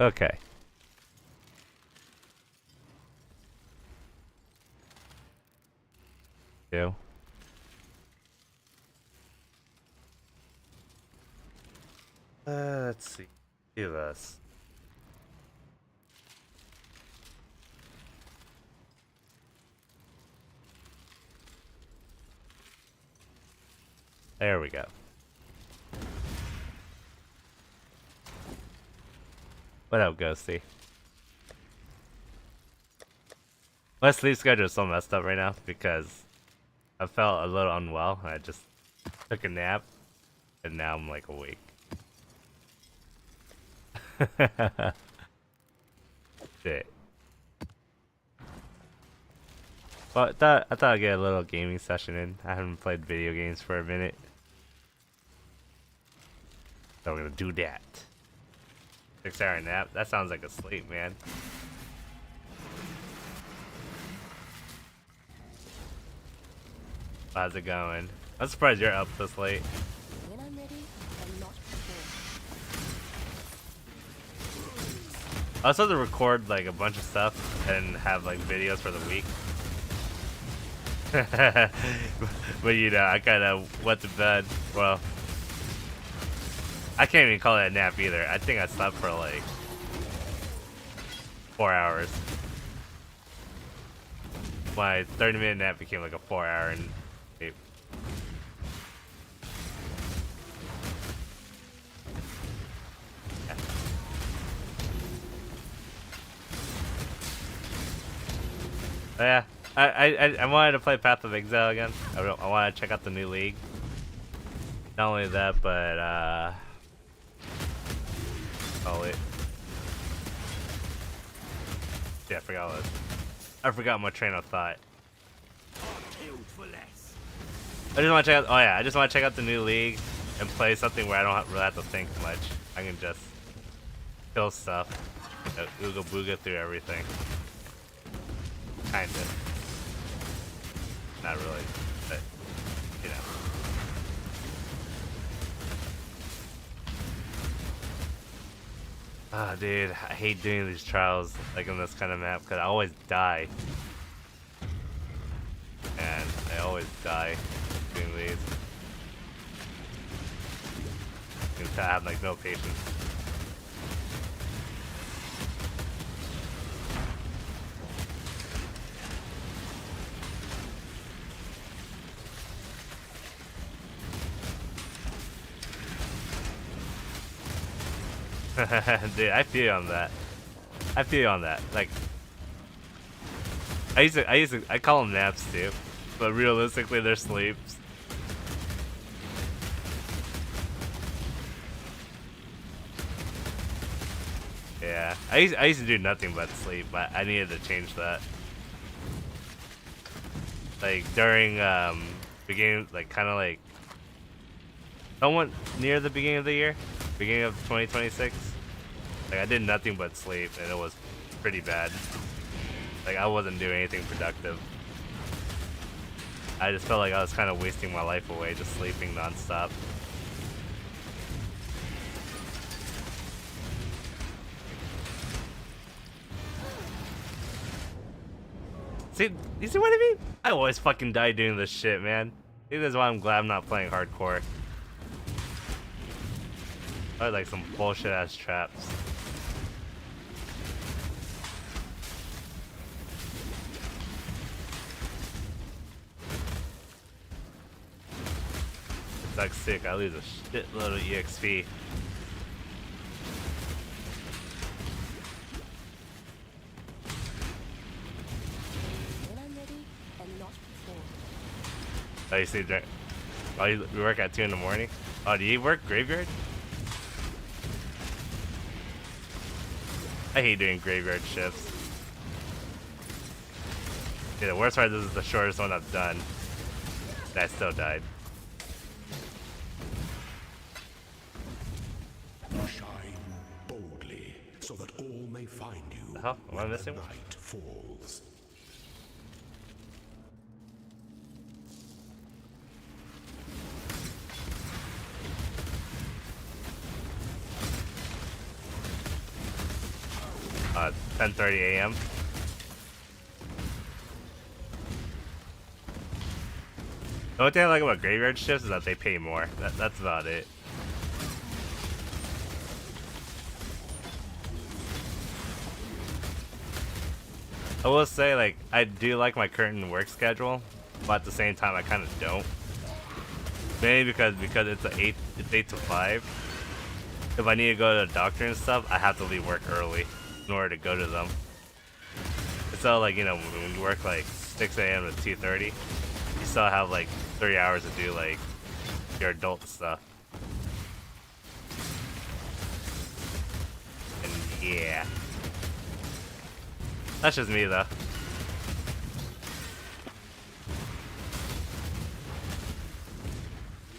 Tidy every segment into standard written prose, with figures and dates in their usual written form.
Okay. Two. Let's see. Do this. There we go. What up, Ghosty? My sleep schedule is so messed up right now because I felt a little unwell. I just took a nap, and now I'm like awake. Shit. Well, I thought I'd get a little gaming session in. I haven't played video games for a minute. So we're gonna do that. 6-hour nap? That sounds like a sleep, man. How's it going? I'm surprised you're up this late. When I'm ready, and not before. I was supposed to record like a bunch of stuff and have like videos for the week. But you know, I kinda went to bed. Well, I can't even call it a nap either. I think I slept for like 4 hours. My 30-minute nap became like a 4-hour and sleep. Yeah. I wanted to play Path of Exile again. I want to check out the new league. Not only that, but oh wait, yeah, I forgot my train of thought. I just want to check out. Oh yeah, I just want to check out the new league and play something where I don't really have to think much. I can just kill stuff, ooga booga through everything. Kinda. Not really, but you know. Ah, dude, I hate doing these trials like in this kind of map because I always die. And I always die doing these. You can tell I have like no patience. Dude, I feel you on that. I feel you on that. Like, I call them naps too, but realistically, they're sleeps. Yeah, I used to do nothing but sleep, but I needed to change that. Like during beginning, like kind of like somewhat near the beginning of the year, beginning of 2026. Like I did nothing but sleep, and it was pretty bad. Like I wasn't doing anything productive. I just felt like I was kind of wasting my life away, just sleeping nonstop. See, you see what I mean? I always fucking die doing this shit, man. I think that's why I'm glad I'm not playing hardcore. I like some bullshit ass traps. Sucks sick. I lose a shitload of EXP. When I'm ready, and not before. Oh, you see, oh, you work at 2 in the morning? Oh, do you work graveyard? I hate doing graveyard shifts. Yeah, the worst part, this is the shortest one I've done. And I still died. Shine boldly, so that all may find you. The hell? Am I missing one? Night falls. 10:30 a.m. The only thing I like about graveyard shifts is that they pay more. That's about it. I will say, like, I do like my current work schedule, but at the same time, I kind of don't. Mainly because it's it's 8 to 5. If I need to go to the doctor and stuff, I have to leave work early in order to go to them. So, like, you know, when you work like 6 a.m. to 2:30, you still have like 3 hours to do like your adult stuff. And yeah. That's just me though.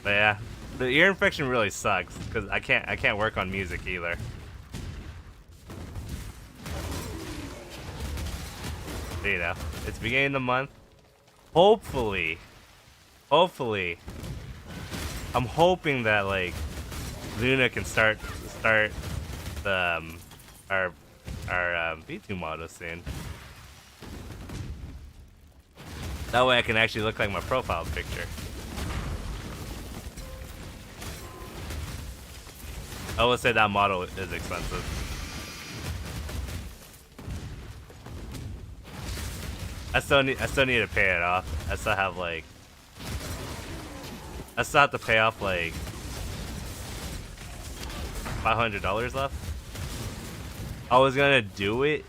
But yeah, the ear infection really sucks because I can't work on music either. But, you know, it's beginning of the month. Hopefully, I'm hoping that like Luna can start the our V2 model soon. That way I can actually look like my profile picture. I would say that model is expensive. I still need to pay it off. I still have to pay off like $500 left. I was gonna do it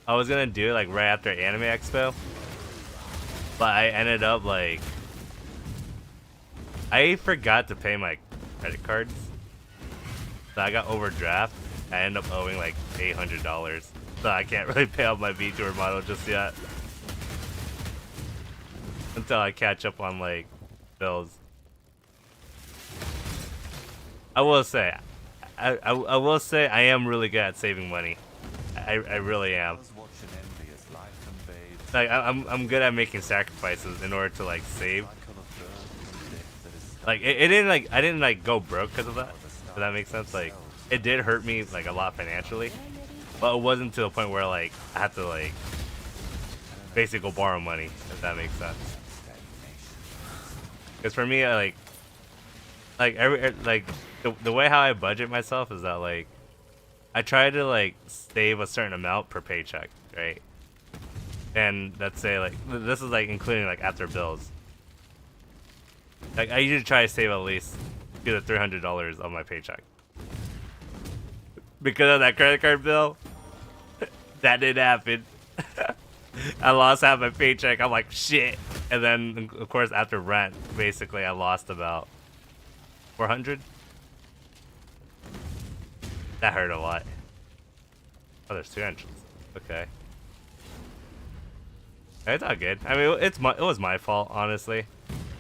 like right after Anime Expo, but I ended up like I forgot to pay my credit cards, so I got overdraft. I ended up owing like $800, so I can't really pay off my VTuber model just yet until I catch up on like bills. I will say I am really good at saving money. I really am. Like I'm good at making sacrifices in order to like save. Like it didn't like I didn't like go broke because of that. Does that make sense? Like it did hurt me like a lot financially, but it wasn't to the point where like I had to like basically go borrow money. If that makes sense. Because for me, the way how I budget myself is that like I try to like save a certain amount per paycheck, right? And let's say like this is like including like after bills. Like I usually try to save at least $200 to $300 of my paycheck. Because of that credit card bill, that didn't happen. I lost half my paycheck. I'm like shit. And then of course after rent, basically I lost about 400. That hurt a lot. Oh, there's 2 entrances. Okay. It's all good. I mean, it was my fault, honestly.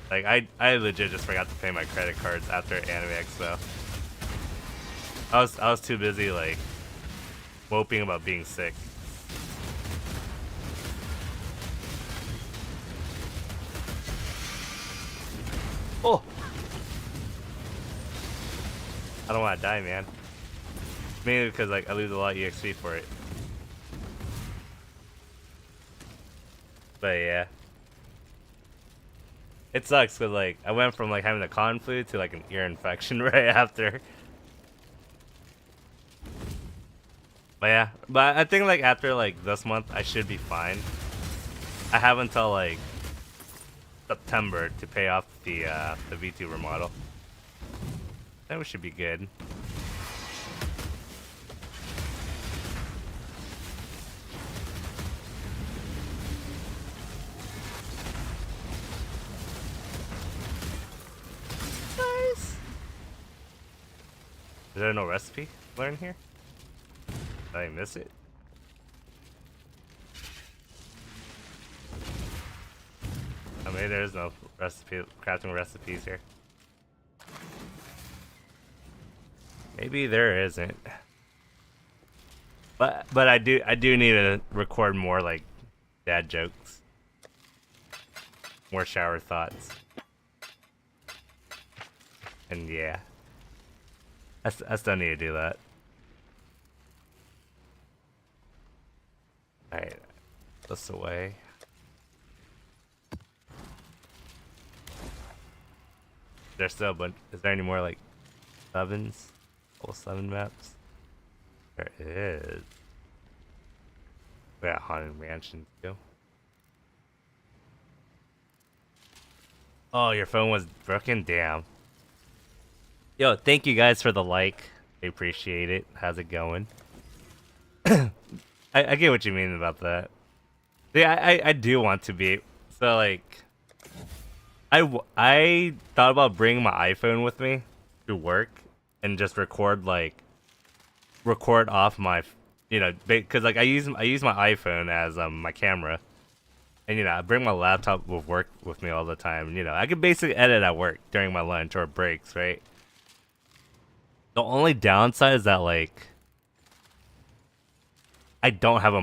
Like, I legit just forgot to pay my credit cards after Anime Expo. I was too busy, like, moping about being sick. Oh! I don't want to die, man. Mainly because, like, I lose a lot of EXP for it. But, yeah. It sucks because, like, I went from, like, having a con flu to, like, an ear infection right after. But, yeah. But I think, like, after, like, this month, I should be fine. I have until, like, September to pay off the VTuber model. Then we should be good. Nice. Is there no recipe learn here? Did I miss it? I mean, there's no recipe crafting recipes here. Maybe there isn't. But I do need to record more like dad jokes. More shower thoughts. And yeah. I still need to do that. this away. There's still a bunch. Is there any more like 7s? All 7 maps? There is. We got Haunted Mansion too. Oh, your phone was broken? Damn. Yo, thank you guys for the like. I appreciate it. How's it going? I get what you mean about that. Yeah, I do want to be. So, like, I thought about bringing my iPhone with me to work and just record off my, you know, because like I use my iPhone as my camera, and you know I bring my laptop with work with me all the time. You know I could basically edit at work during my lunch or breaks, right? The only downside is that like I don't have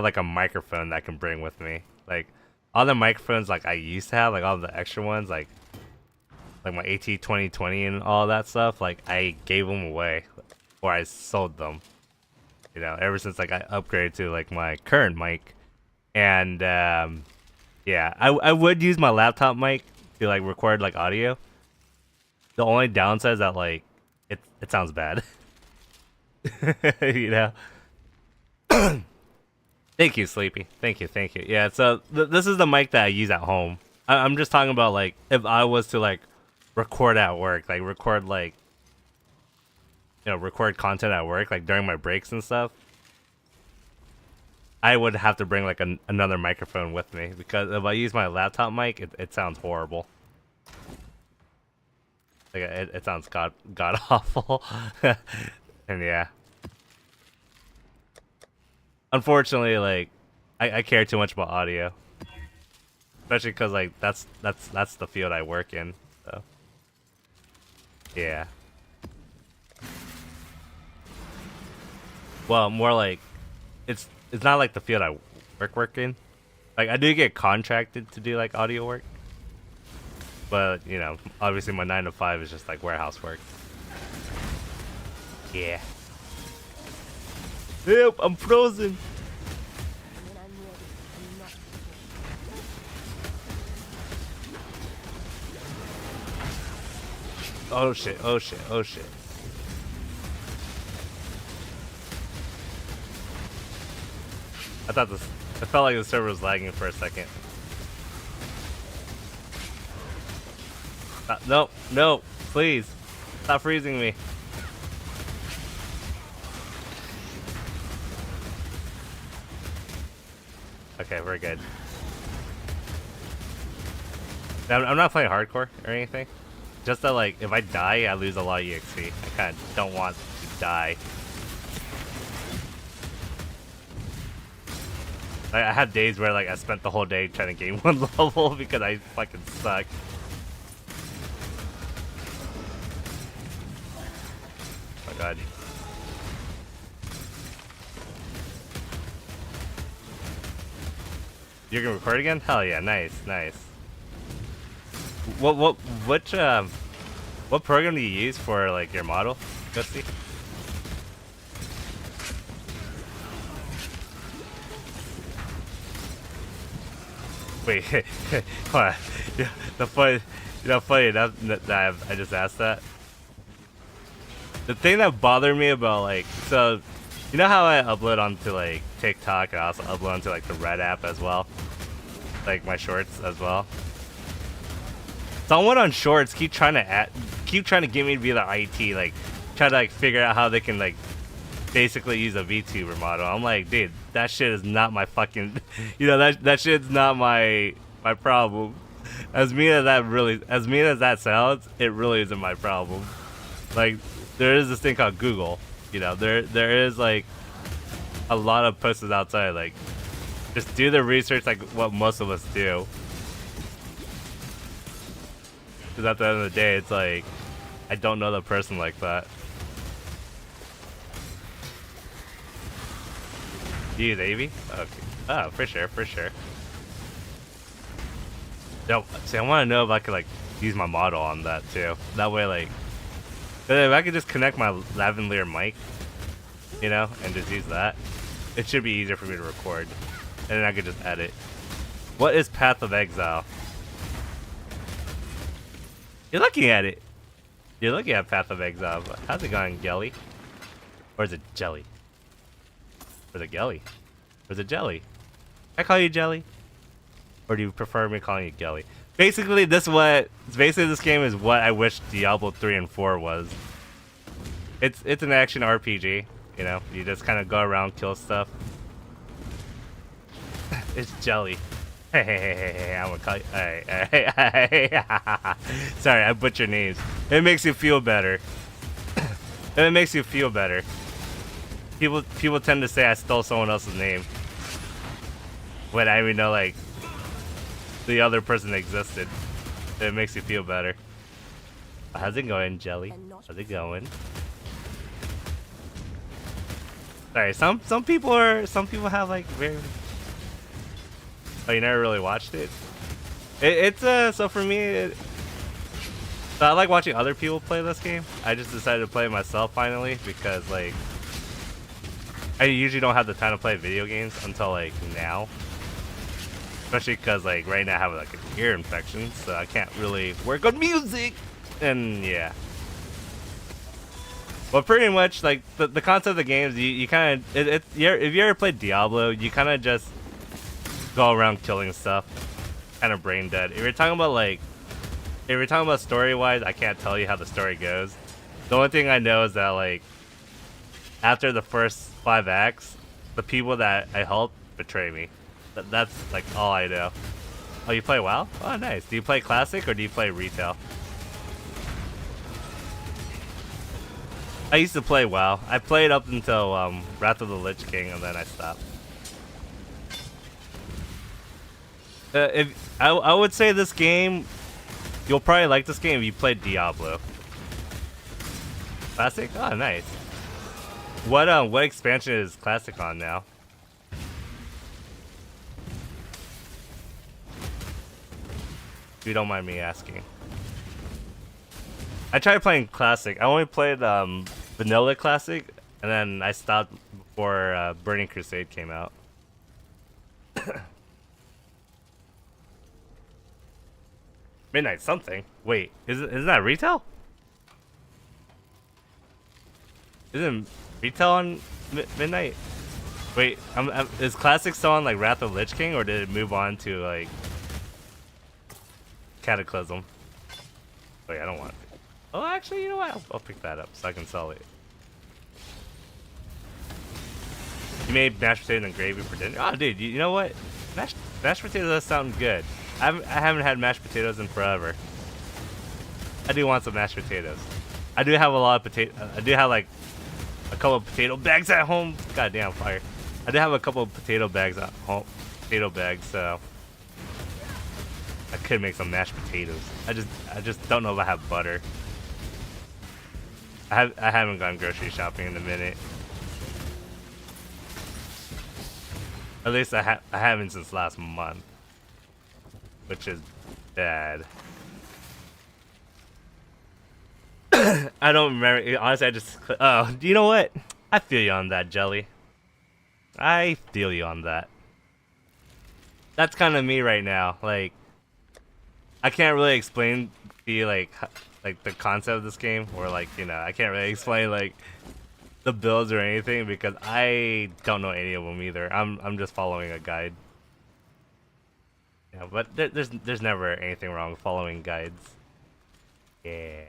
like a microphone that I can bring with me. Like all the microphones like I used to have, like all the extra ones, like my AT2020 and all that stuff, like I gave them away or I sold them. You know, ever since like I upgraded to like my current mic, and yeah, I would use my laptop mic to like record like audio. The only downside is that like it sounds bad. You know. Thank you, Sleepy. Thank you. Yeah, so this is the mic that I use at home. I'm just talking about like if I was to like record at work, like record like record content at work, like during my breaks and stuff. I would have to bring like another microphone with me because if I use my laptop mic, it sounds horrible. Like it sounds god awful. And yeah. Unfortunately, like I care too much about audio, especially because like that's the field I work in. So yeah. Well, more like it's not like the field I work in. Like I do get contracted to do like audio work, but you know, obviously my 9 to 5 is just like warehouse work. Yeah. Help! I'm frozen. When I'm ready and not before. Oh shit! Oh shit! Oh shit! I thought this. I felt like the server was lagging for a second. No, no, please, stop freezing me. Okay, we're good. I'm not playing hardcore or anything. Just that, like, if I die, I lose a lot of EXP. I kind of don't want to die. I have days where, like, I spent the whole day trying to gain one level because I fucking suck. Oh my god. You're gonna record again? Hell yeah, nice, nice. What program do you use for like your model, Gusty? Wait, hold on. Yeah, funny enough that I just asked that. The thing that bothered me about like, so you know how I upload onto like TikTok and I also upload onto like the Red app as well, like my shorts as well. Someone on shorts keep trying to get me to be the IT, like try to like figure out how they can like basically use a VTuber model. I'm like, dude, that shit is not my fucking, you know, that shit's not my problem. As mean as that sounds, it really isn't my problem. Like, there is this thing called Google. You know, there is like a lot of posters outside. Like, just do the research like what most of us do. Because at the end of the day, it's like I don't know the person like that. You use AV? Okay. Oh, for sure, for sure. No, see, I want to know if I could like use my model on that too. That way, like, if I could just connect my lavalier mic, you know, and just use that, it should be easier for me to record. and then I could just edit. What is Path of Exile? You're looking at it. You're looking at Path of Exile. How's it going, Gelly? Or is it Jelly? Or is it Gelly? Or is it Jelly? Can I call you Jelly? Or do you prefer me calling you Gelly? Basically, this game is what I wish Diablo 3 and 4 was. It's an action RPG. You know, you just kind of go around, kill stuff. It's Jelly. Hey, I'm gonna call you. Hey. Sorry, I butchered names. It makes you feel better. It makes you feel better. People tend to say I stole someone else's name when I even know like the other person existed. It makes you feel better. How's it going, Jelly? How's it going? Sorry, some people have like very. Oh, you never really watched it? So for me, so I like watching other people play this game. I just decided to play it myself finally because like I usually don't have the time to play video games until like now. Especially because like right now I have like an ear infection, so I can't really work on music. And yeah. But pretty much like the concept of the games, you kind of if you ever played Diablo, you kind of just go around killing stuff, kind of brain dead. If you're talking about story wise, I can't tell you how the story goes. The only thing I know is that like after the first 5 acts, the people that I helped betray me. That's like all I know. Oh, you play WoW? Oh, nice. Do you play Classic or do you play Retail? I used to play WoW. I played up until Wrath of the Lich King, and then I stopped. If I would say this game, you'll probably like this game if you played Diablo. Classic? Oh, nice. What expansion is Classic on now? If you don't mind me asking. I tried playing Classic. I only played Vanilla Classic, and then I stopped before Burning Crusade came out. Midnight something? Wait, isn't that Retail? Isn't Retail on Midnight? Wait, is Classic still on like Wrath of Lich King, or did it move on to like Cataclysm? Wait, I don't want it. Oh, actually, you know what? I'll pick that up so I can sell it. You made mashed potatoes and gravy for dinner? Oh, dude, you know what? Mashed potatoes does sound good. I haven't had mashed potatoes in forever. I do want some mashed potatoes. I do have a lot of potato. I do have like a couple of potato bags at home. Goddamn fire! I do have a couple of potato bags at home. So I could make some mashed potatoes. I just don't know if I have butter. I haven't gone grocery shopping in a minute. At least I haven't since last month, which is bad. I don't remember. Honestly, I just. Oh, you know what? I feel you on that, Jelly. I feel you on that. That's kind of me right now. Like, I can't really explain the like the concept of this game, or like I can't really explain like the builds or anything because I don't know any of them either. I'm just following a guide. Yeah, but there's never anything wrong with following guides. Yeah.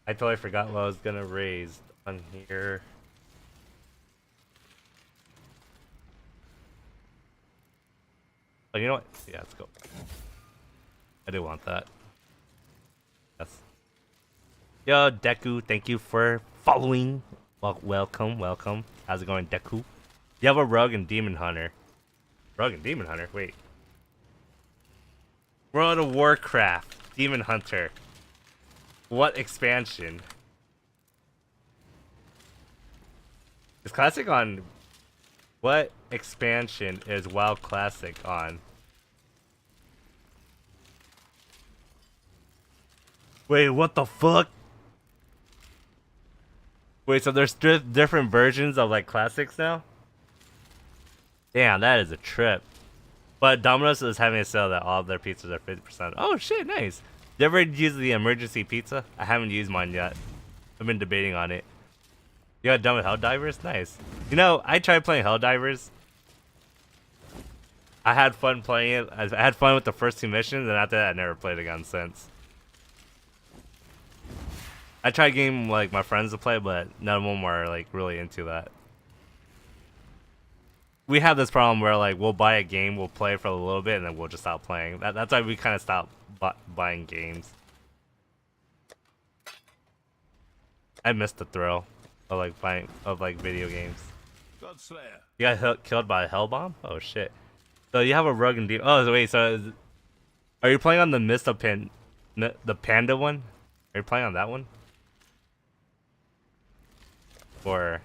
I totally forgot what I was gonna raise on here. Oh, you know what? Yeah, let's go. I do want that. Yes. Yo, Deku, thank you for following. Welcome. How's it going, Deku? You have a Rogue and Demon Hunter. Rogue and Demon Hunter? Wait. World of Warcraft. Demon Hunter. What expansion? Is Classic on... What expansion is WoW Classic on? Wait, what the fuck? Wait, so there's different versions of like classics now? Damn, that is a trip. But Domino's is having a sale that all of their pizzas are 50%. Oh shit, nice. You ever use the emergency pizza? I haven't used mine yet. I've been debating on it. You got done with Helldivers? Nice. You know, I tried playing Helldivers. I had fun playing it. I had fun with the first 2 missions, and after that, I never played again since. I tried getting like my friends to play, but none of them were like really into that. We have this problem where like we'll buy a game, we'll play for a little bit, and then we'll just stop playing. That's why we kind of stopped buying games. I missed the thrill of like buying video games. Godslayer. You got killed by a hell bomb? Oh shit! So you have a rogue and oh wait, so are you playing on the the panda one? Are you playing on that one? Or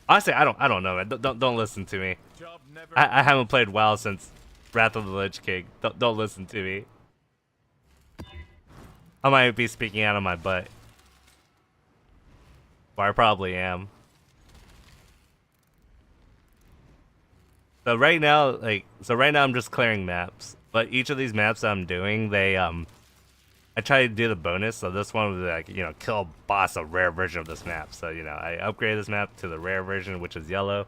honestly, I don't know, man. Don't listen to me. I haven't played WoW since Wrath of the Lich King. Don't listen to me. I might be speaking out of my butt. Or I probably am. So right now, I'm just clearing maps. But each of these maps that I'm doing, I try to do the bonus. So this one was like, kill a boss, a rare version of this map. So I upgrade this map to the rare version, which is yellow.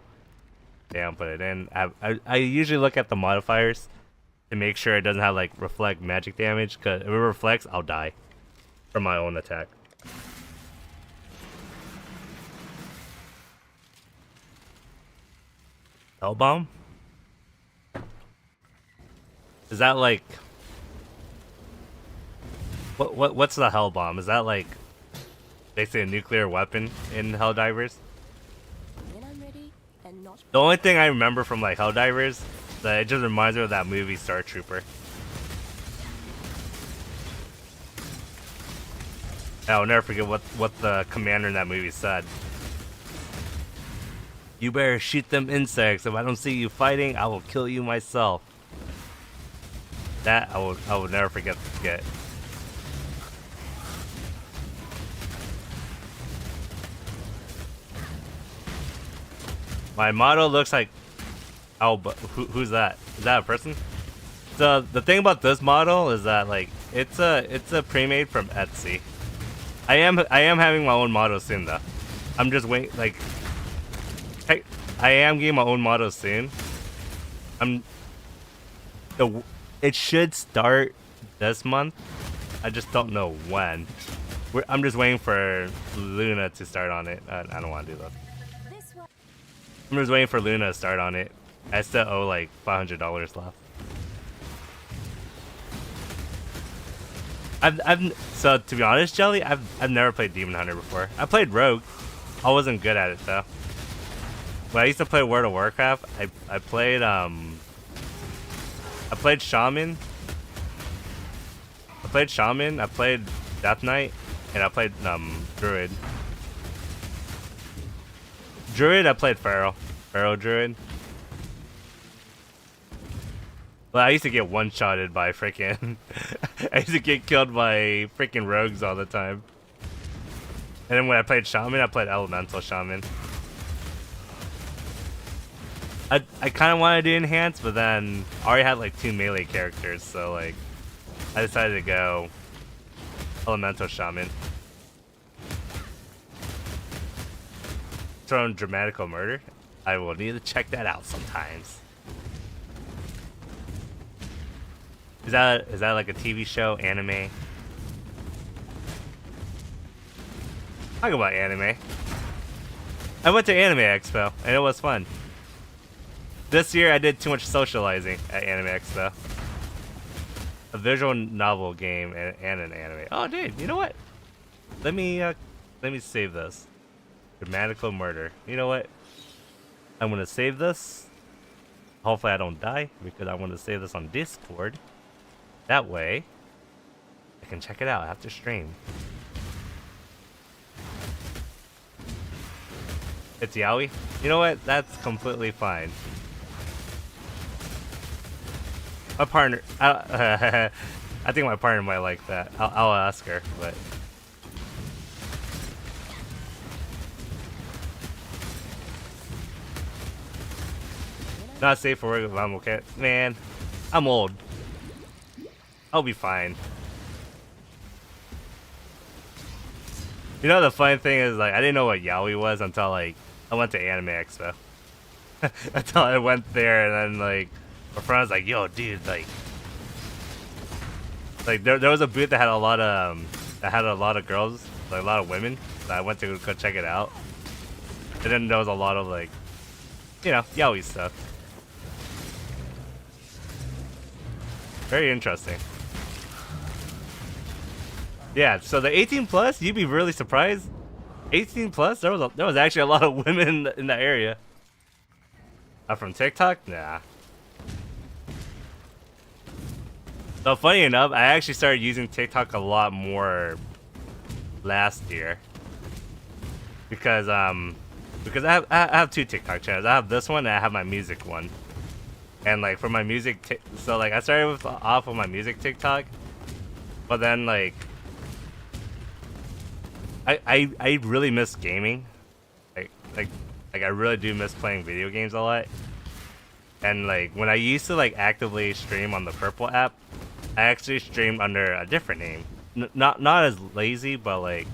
Damn, put it in. I usually look at the modifiers to make sure it doesn't have like reflect magic damage. Cause if it reflects, I'll die from my own attack. Hell bomb? Is that like what's the hell bomb? Is that like basically a nuclear weapon in Helldivers? When I'm ready and not The only thing I remember from like Helldivers, that it just reminds me of that movie Star Trooper. I'll never forget what the commander in that movie said. You better shoot them insects. If I don't see you fighting, I will kill you myself. That I will never forget. My model looks like. Oh, but who's that? Is that a person? So the thing about this model is that like it's a pre-made from Etsy. I am having my own model soon though. I'm just waiting like. I am getting my own model soon. It should start this month. I just don't know when. I'm just waiting for Luna to start on it. I don't want to do that. I'm just waiting for Luna to start on it. I still owe like $500 left. So to be honest, Jelly, I've never played Demon Hunter before. I played Rogue. I wasn't good at it though. When I used to play World of Warcraft, I played Shaman. I played Death Knight, and I played Druid. I played Pharaoh Druid. Well, I used to get one-shotted by freaking. I used to get killed by freaking rogues all the time. And then when I played Shaman, I played Elemental Shaman. I kind of wanted to enhance, but then I already had like 2 melee characters, so like I decided to go Elemental Shaman. Throwing Dramatical Murder. I will need to check that out sometimes. Is that like a TV show, anime? Talk about anime. I went to Anime Expo and it was fun. This year I did too much socializing at Anime Expo. A visual novel game and an anime. Oh dude, you know what? Let me save this. Dramatical Murder. You know what? I'm gonna save this. Hopefully I don't die because I want to save this on Discord. That way I can check it out after stream. It's yaoi? You know what? That's completely fine. My partner, I think my partner might like that. I'll ask her, but. Not safe for work if I'm okay. Man, I'm old. I'll be fine. You know the funny thing is, like, I didn't know what yaoi was until like I went to Anime Expo. Until I went there, and then like my friend was like, "Yo, dude, like there was a booth that had a lot of girls, like a lot of women. So I went to go check it out, and then there was a lot of like, you know, yaoi stuff. Very interesting. Yeah, so the 18 plus, you'd be really surprised. 18 plus, there was actually a lot of women in that area. From TikTok? Nah. So funny enough, I actually started using TikTok a lot more last year because I have two TikTok channels. I have this one and I have my music one. And like for my music, so like I started off with my music TikTok, but then like I really miss gaming, like I really do miss playing video games a lot. And like when I used to like actively stream on the Purple app, I actually streamed under a different name, not as lazy, but like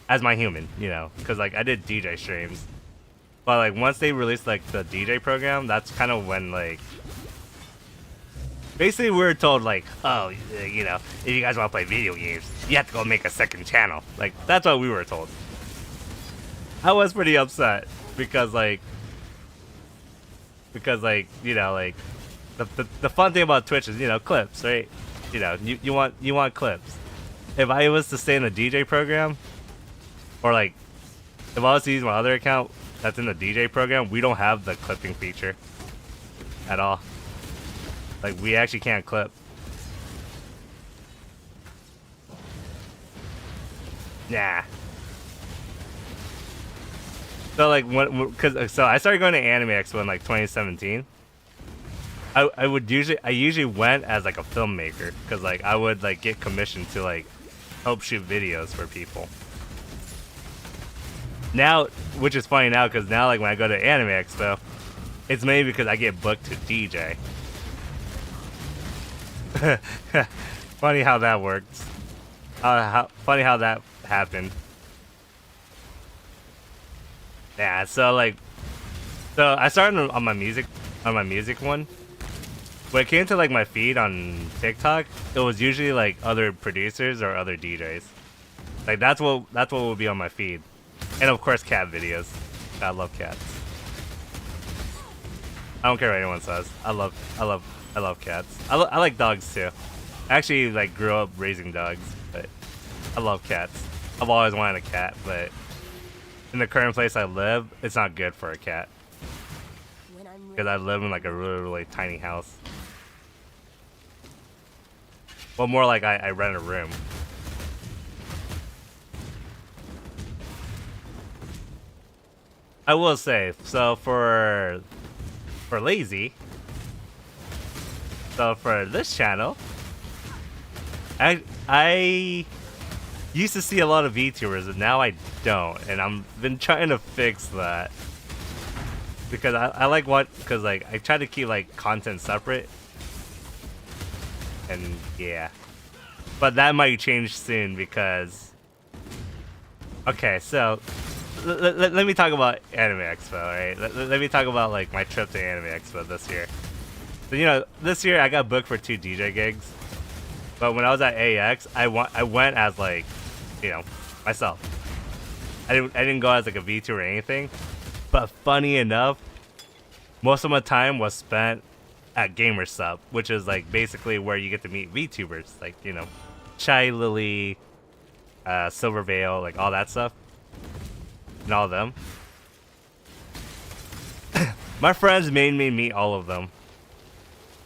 as my human, you know, because like I did DJ streams. But like once they released like the DJ program, that's kind of when like basically we were told like, oh, you know, if you guys want to play video games, you have to go make a second channel. Like that's what we were told. I was pretty upset because like you know, like the fun thing about Twitch is, you know, clips, right? You know, you want clips. If I was to stay in the DJ program, or like if I was to use my other account that's in the DJ program, we don't have the clipping feature at all. Like we actually can't clip. Nah. So like so I started going to Anime Expo in like 2017. I usually went as like a filmmaker because like I would like get commissioned to like help shoot videos for people. Now, which is funny now because now like when I go to Anime Expo, it's mainly because I get booked to DJ. Funny how that works. Funny how that happened. Yeah, so I started on my music one. When it came to like my feed on TikTok, it was usually like other producers or other DJs. Like that's what would be on my feed, and of course cat videos. I love cats. I don't care what anyone says. I love cats. I like dogs too. I actually like grew up raising dogs, but I love cats. I've always wanted a cat, but in the current place I live, it's not good for a cat. Because I live in like a really tiny house. Well, more like I rent a room. I will say, so for lazy, so for this channel, I used to see a lot of VTubers, and now I don't, and I've been trying to fix that because I like because like I try to keep like content separate, and yeah, but that might change soon because okay, so let me talk about Anime Expo, right? Let me talk about like my trip to Anime Expo this year. So you know, this year I got booked for 2 DJ gigs, but when I was at AX, I went as like, you know, myself. I didn't go as like a VTuber or anything. But funny enough, most of my time was spent at GamerSub, which is like basically where you get to meet VTubers, like, you know, Chai Lily, Silver Veil, like all that stuff, and all of them. My friends made me meet all of them,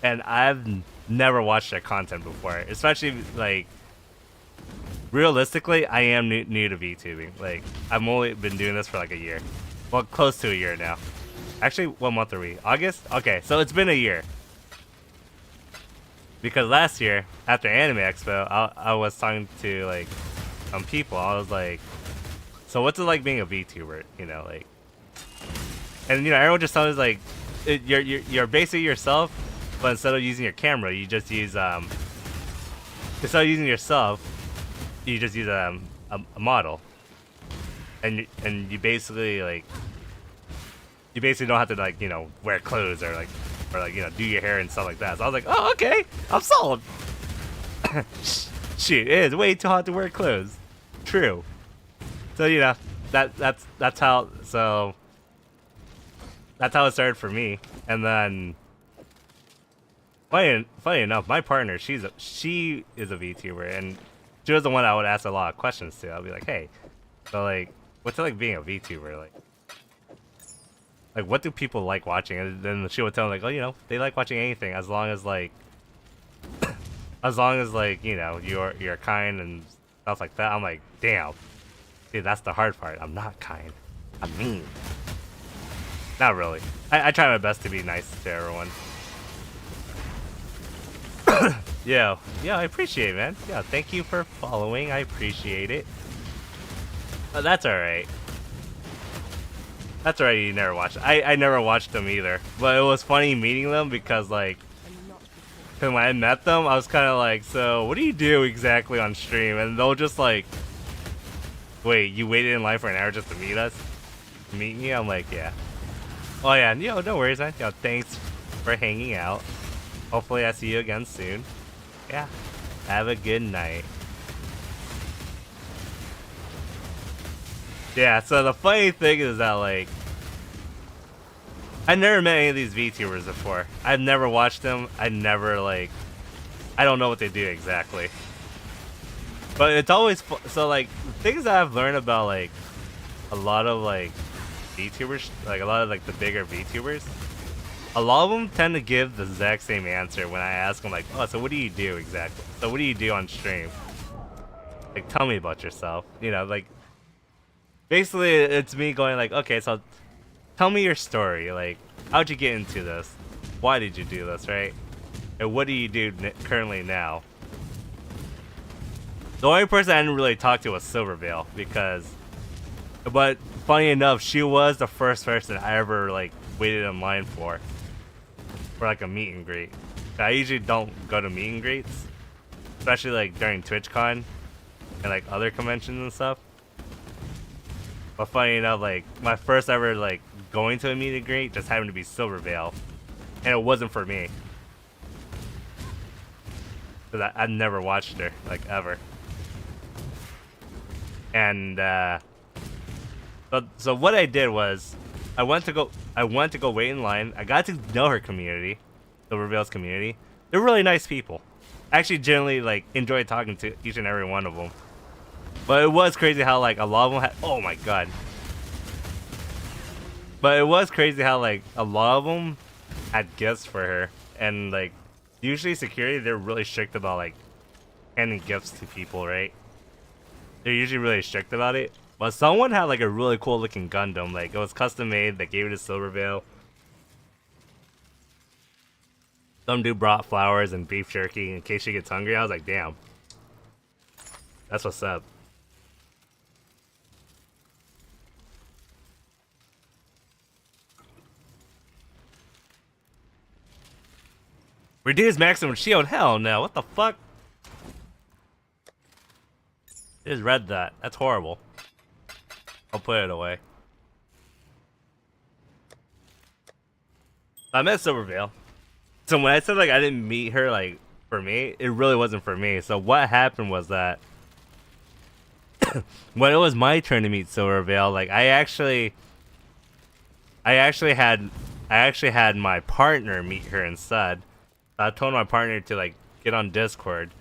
and I've never watched their content before, especially like realistically I am new to VTubing. Like I've only been doing this for like a year, well, close to a year now. Actually, what month are we? August? Okay, so it's been a year. Because last year after Anime Expo, I was talking to like some people. I was like, so what's it like being a VTuber, you know, like, and you know, everyone just told me like, you're basically yourself, but instead of using your camera, you just use instead of using yourself, you just use a model, and you basically like you basically don't have to like wear clothes or like do your hair and stuff like that. So I was like, oh okay, I'm sold. Shit, it is way too hot to wear clothes. True. So that's how it started for me. And then funny enough, my partner, she is a VTuber, and she was the one I would ask a lot of questions to. I'll be like, hey, so like, what's it like being a VTuber? Like what do people like watching? And then she would tell me like, oh, they like watching anything as long as like you're kind and stuff like that. I'm like, damn. See, that's the hard part. I'm not kind. I'm mean. Not really. I try my best to be nice to everyone. Yeah, I appreciate it, man. Yeah, thank you for following. I appreciate it. That's alright. That's alright, you never watched. I never watched them either. But it was funny meeting them because, like, when I met them, I was kind of like, so what do you do exactly on stream? And they'll just like, wait, you waited in line for an hour just to meet us? Meet me? I'm like, yeah. Oh yeah, no worries, man. Thanks for hanging out. Hopefully I see you again soon. Yeah. Have a good night. Yeah, so the funny thing is that, like, I never met any of these VTubers before. I've never watched them. I never, like, I don't know what they do exactly. But it's always, so, like, things that I've learned about, like, a lot of, like, VTubers, like, a lot of, like, the bigger VTubers, a lot of them tend to give the exact same answer when I ask them, like, oh, so what do you do exactly? So what do you do on stream? Like, tell me about yourself. Like, basically, it's me going, like, okay, so tell me your story. Like, how'd you get into this? Why did you do this, right? And what do you do currently now? The only person I didn't really talk to was Silvervale but funny enough, she was the first person I ever, like, waited in line for like a meet and greet. I usually don't go to meet and greets, especially like during TwitchCon and like other conventions and stuff. But funny enough, like my first ever like going to a meet and greet just happened to be Silvervale, and it wasn't for me because I've never watched her like ever. And so what I did was I went to go wait in line. I got to know her community, Silvervale's community. They're really nice people. I actually generally like enjoyed talking to each and every one of them. But it was crazy how like a lot of them had, oh my god. But it was crazy how like a lot of them had gifts for her, and like usually security, they're really strict about like handing gifts to people, right? They're usually really strict about it. But someone had like a really cool looking Gundam, like it was custom made. They gave it to Silvervale. Some dude brought flowers and beef jerky in case she gets hungry. I was like, damn, that's what's up. Reduce maximum shield? Hell no, what the fuck? I just read that. That's horrible. I'll put it away. I met Silvervale. So when I said like I didn't meet her like for me, it really wasn't for me. So what happened was that when it was my turn to meet Silvervale, like I actually had my partner meet her instead. I told my partner to like get on Discord.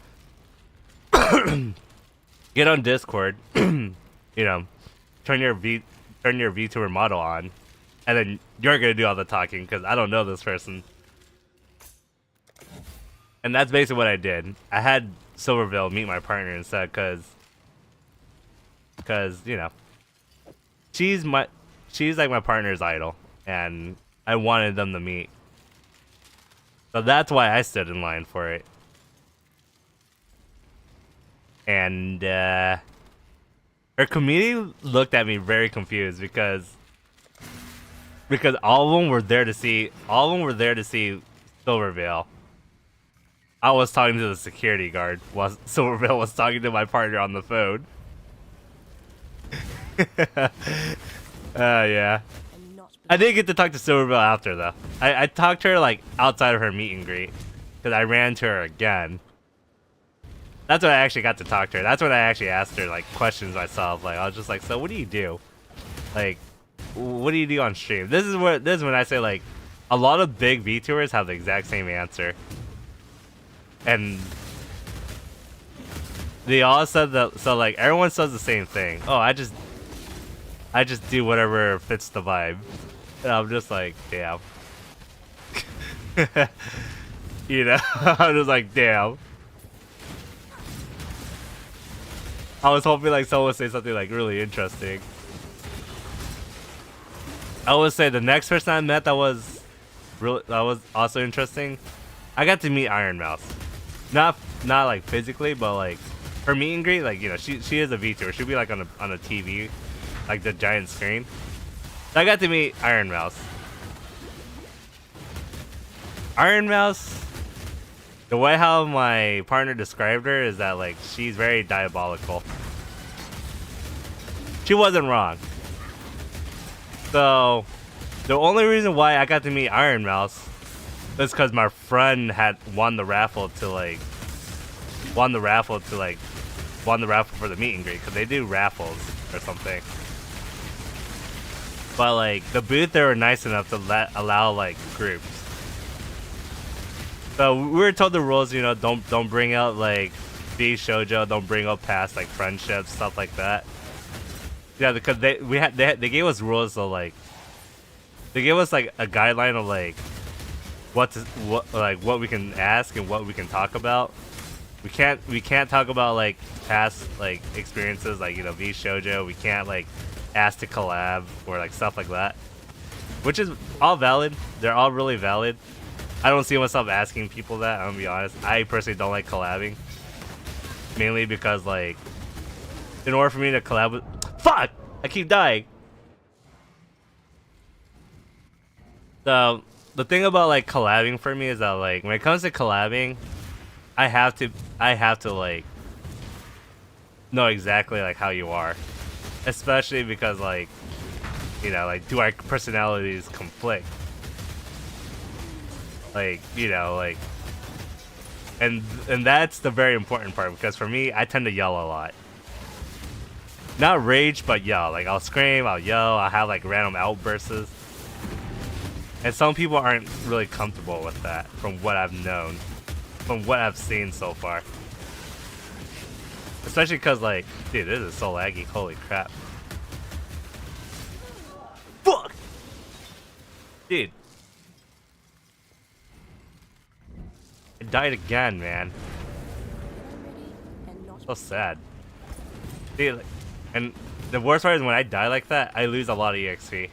Get on Discord, turn your VTuber model on, and then you're gonna do all the talking because I don't know this person. And that's basically what I did. I had Silvervale meet my partner instead because she's like my partner's idol, and I wanted them to meet. So that's why I stood in line for it. And her community looked at me very confused because because all of them were there to see. All of them were there to see Silvervale. I was talking to the security guard while Silvervale was talking to my partner on the phone. Yeah. and not I didn't get to talk to Silvervale after though. I talked to her like outside of her meet and greet because I ran to her again. That's when I actually got to talk to her. That's when I actually asked her like questions myself. Like I was just like, so what do you do? Like, what do you do on stream? This is when I say like, a lot of big VTubers have the exact same answer, and they all said that. So like everyone says the same thing. Oh, I just do whatever fits the vibe, and I'm just like, damn. You know, I'm just like, damn. I was hoping like someone would say something like really interesting. I would say the next person I met that was also interesting. I got to meet Iron Mouse, not like physically, but like her meet and greet. Like, you know, she is a VTuber. She'll be like on a TV, like the giant screen. So I got to meet Iron Mouse. Iron Mouse. The way how my partner described her is that like she's very diabolical. She wasn't wrong. So the only reason why I got to meet Iron Mouse is because my friend had won the raffle for the meet and greet, because they do raffles or something. But like the booth, they were nice enough to allow like groups. So we were told the rules, you know, don't bring out like B shoujo, don't bring up past like friendships, stuff like that. Yeah, because they gave us rules, so like they gave us like a guideline of like what we can ask and what we can talk about. We can't talk about like past like experiences, like, you know, V shoujo. We can't like ask to collab or like stuff like that, which is all valid. They're all really valid. I don't see myself asking people that, I'm gonna be honest. I personally don't like collabing. Mainly because, like, in order for me to collab with... Fuck! I keep dying! So, the thing about, like, collabing for me is that, like, when it comes to collabing, I have to, like, know exactly, like, how you are. Especially because, like, you know, like, do our personalities conflict? Like, you know, like, and that's the very important part, because for me, I tend to yell a lot. Not rage, but yell. Like, I'll scream, I'll yell, I'll have like random outbursts. And some people aren't really comfortable with that, from what I've known, from what I've seen so far. Especially because, like, dude, this is so laggy, holy crap. Fuck! Dude. I died again, man. and not So sad. Dude, like, and the worst part is when I die like that, I lose a lot of EXP.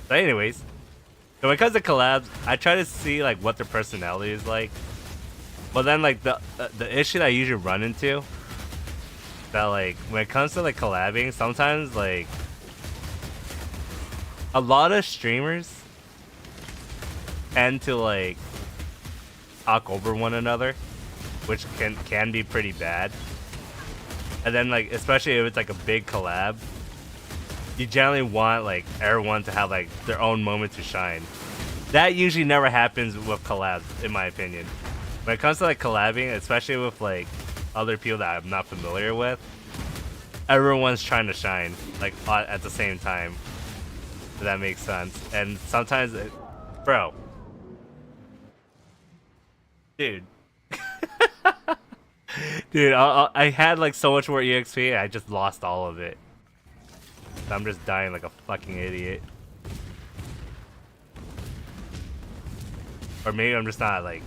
But anyways, so when it comes to collabs, I try to see like what their personality is like. But then like the issue that I usually run into, that like when it comes to like collabing, sometimes like a lot of streamers tend to like talk over one another, which can be pretty bad. And then like, especially if it's like a big collab, you generally want like everyone to have like their own moment to shine. That usually never happens with collabs, in my opinion. When it comes to like collabing, especially with like other people that I'm not familiar with, everyone's trying to shine like at the same time. If that makes sense. And sometimes, bro. Dude. Dude, I had like so much more EXP and I just lost all of it. I'm just dying like a fucking idiot. Or maybe I'm just not like...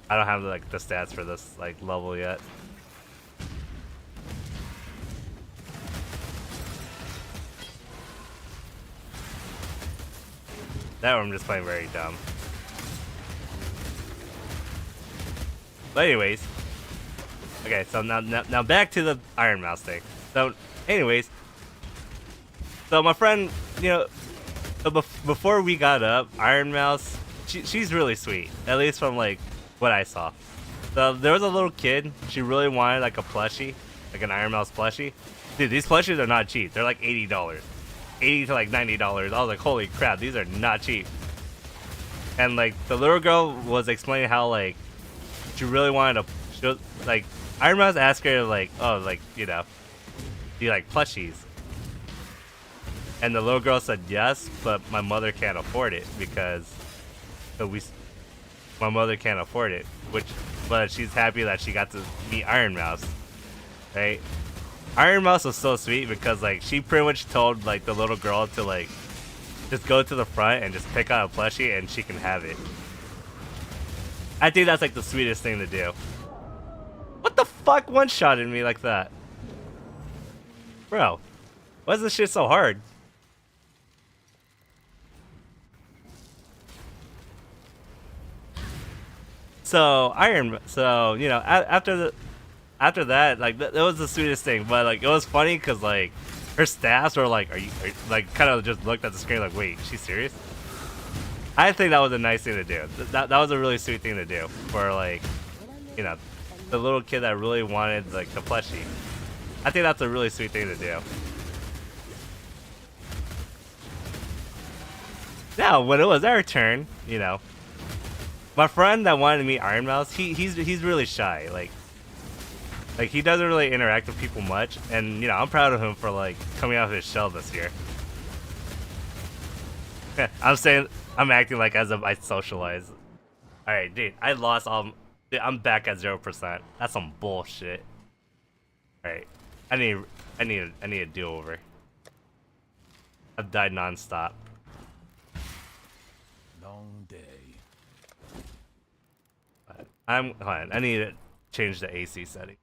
I don't have like the stats for this like level yet. That one I'm just playing very dumb. But anyways, okay, so now back to the Iron Mouse thing. So, anyways, so my friend, you know, so before we got up, Iron Mouse, she's really sweet, at least from like what I saw. So there was a little kid. She really wanted like a plushie, like an Iron Mouse plushie. Dude, these plushies are not cheap. They're like $80, $80 to like $90. I was like, holy crap, these are not cheap. And like the little girl was explaining how like she really wanted like Iron Mouse asked her like, oh, like, you know, do you like plushies? And the little girl said yes, but my mother can't afford it because my mother can't afford it. But she's happy that she got to meet Iron Mouse, right? Iron Mouse was so sweet because like she pretty much told like the little girl to like just go to the front and just pick out a plushie and she can have it. I think that's like the sweetest thing to do. What the fuck one-shotted me like that? Bro, why is this shit so hard? So you know, after that, like that was the sweetest thing. But like it was funny because like her staffs were like, are you like kind of just looked at the screen like, wait, she's serious? I think that was a nice thing to do. That was a really sweet thing to do for like, you know, the little kid that really wanted like the plushie. I think that's a really sweet thing to do. Now, when it was our turn, you know, my friend that wanted to meet Iron Mouse, he's really shy. Like he doesn't really interact with people much, and you know, I'm proud of him for like coming out of his shell this year. I'm acting like as if I socialize. All right, dude, I lost all. Dude, I'm back at 0%. That's some bullshit. All right, I need a do-over. I've died non-stop. Long day. Hold on, I need to change the AC setting.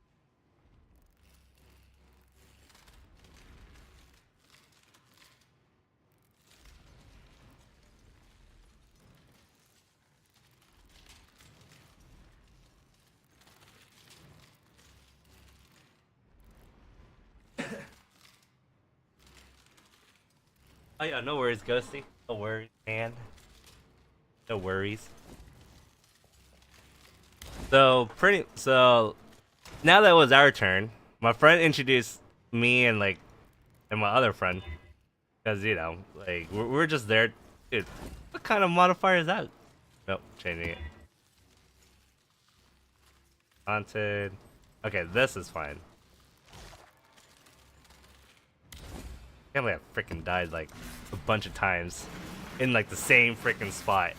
Oh yeah, no worries, Ghosty. No worries, man. No worries. So now that it was our turn, my friend introduced me and my other friend, because you know, like we're just there. Dude, what kind of modifier is that? Nope, changing it. Haunted. Okay, this is fine. I can't believe I freaking died like a bunch of times in like the same freaking spot.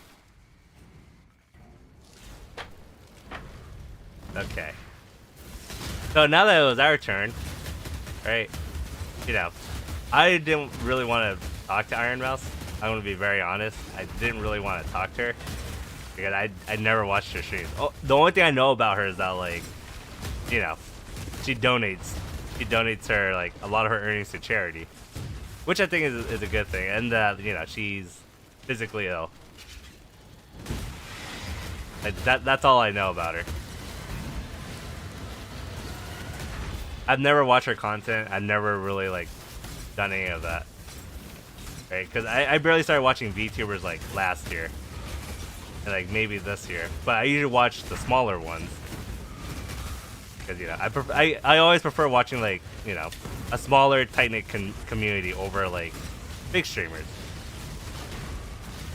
Okay. So now that it was our turn, right? You know, I didn't really want to talk to Iron Mouse. I'm gonna be very honest. I didn't really want to talk to her because I never watched her streams. Oh, the only thing I know about her is that like, you know, she donates her like a lot of her earnings to charity, which I think is a good thing, and that you know she's physically ill. Like, that's all I know about her. I've never watched her content. I've never really like done any of that, right? Because I barely started watching VTubers like last year, and like maybe this year. But I usually watch the smaller ones because you know I always prefer watching like you know a smaller tight knit community over like big streamers.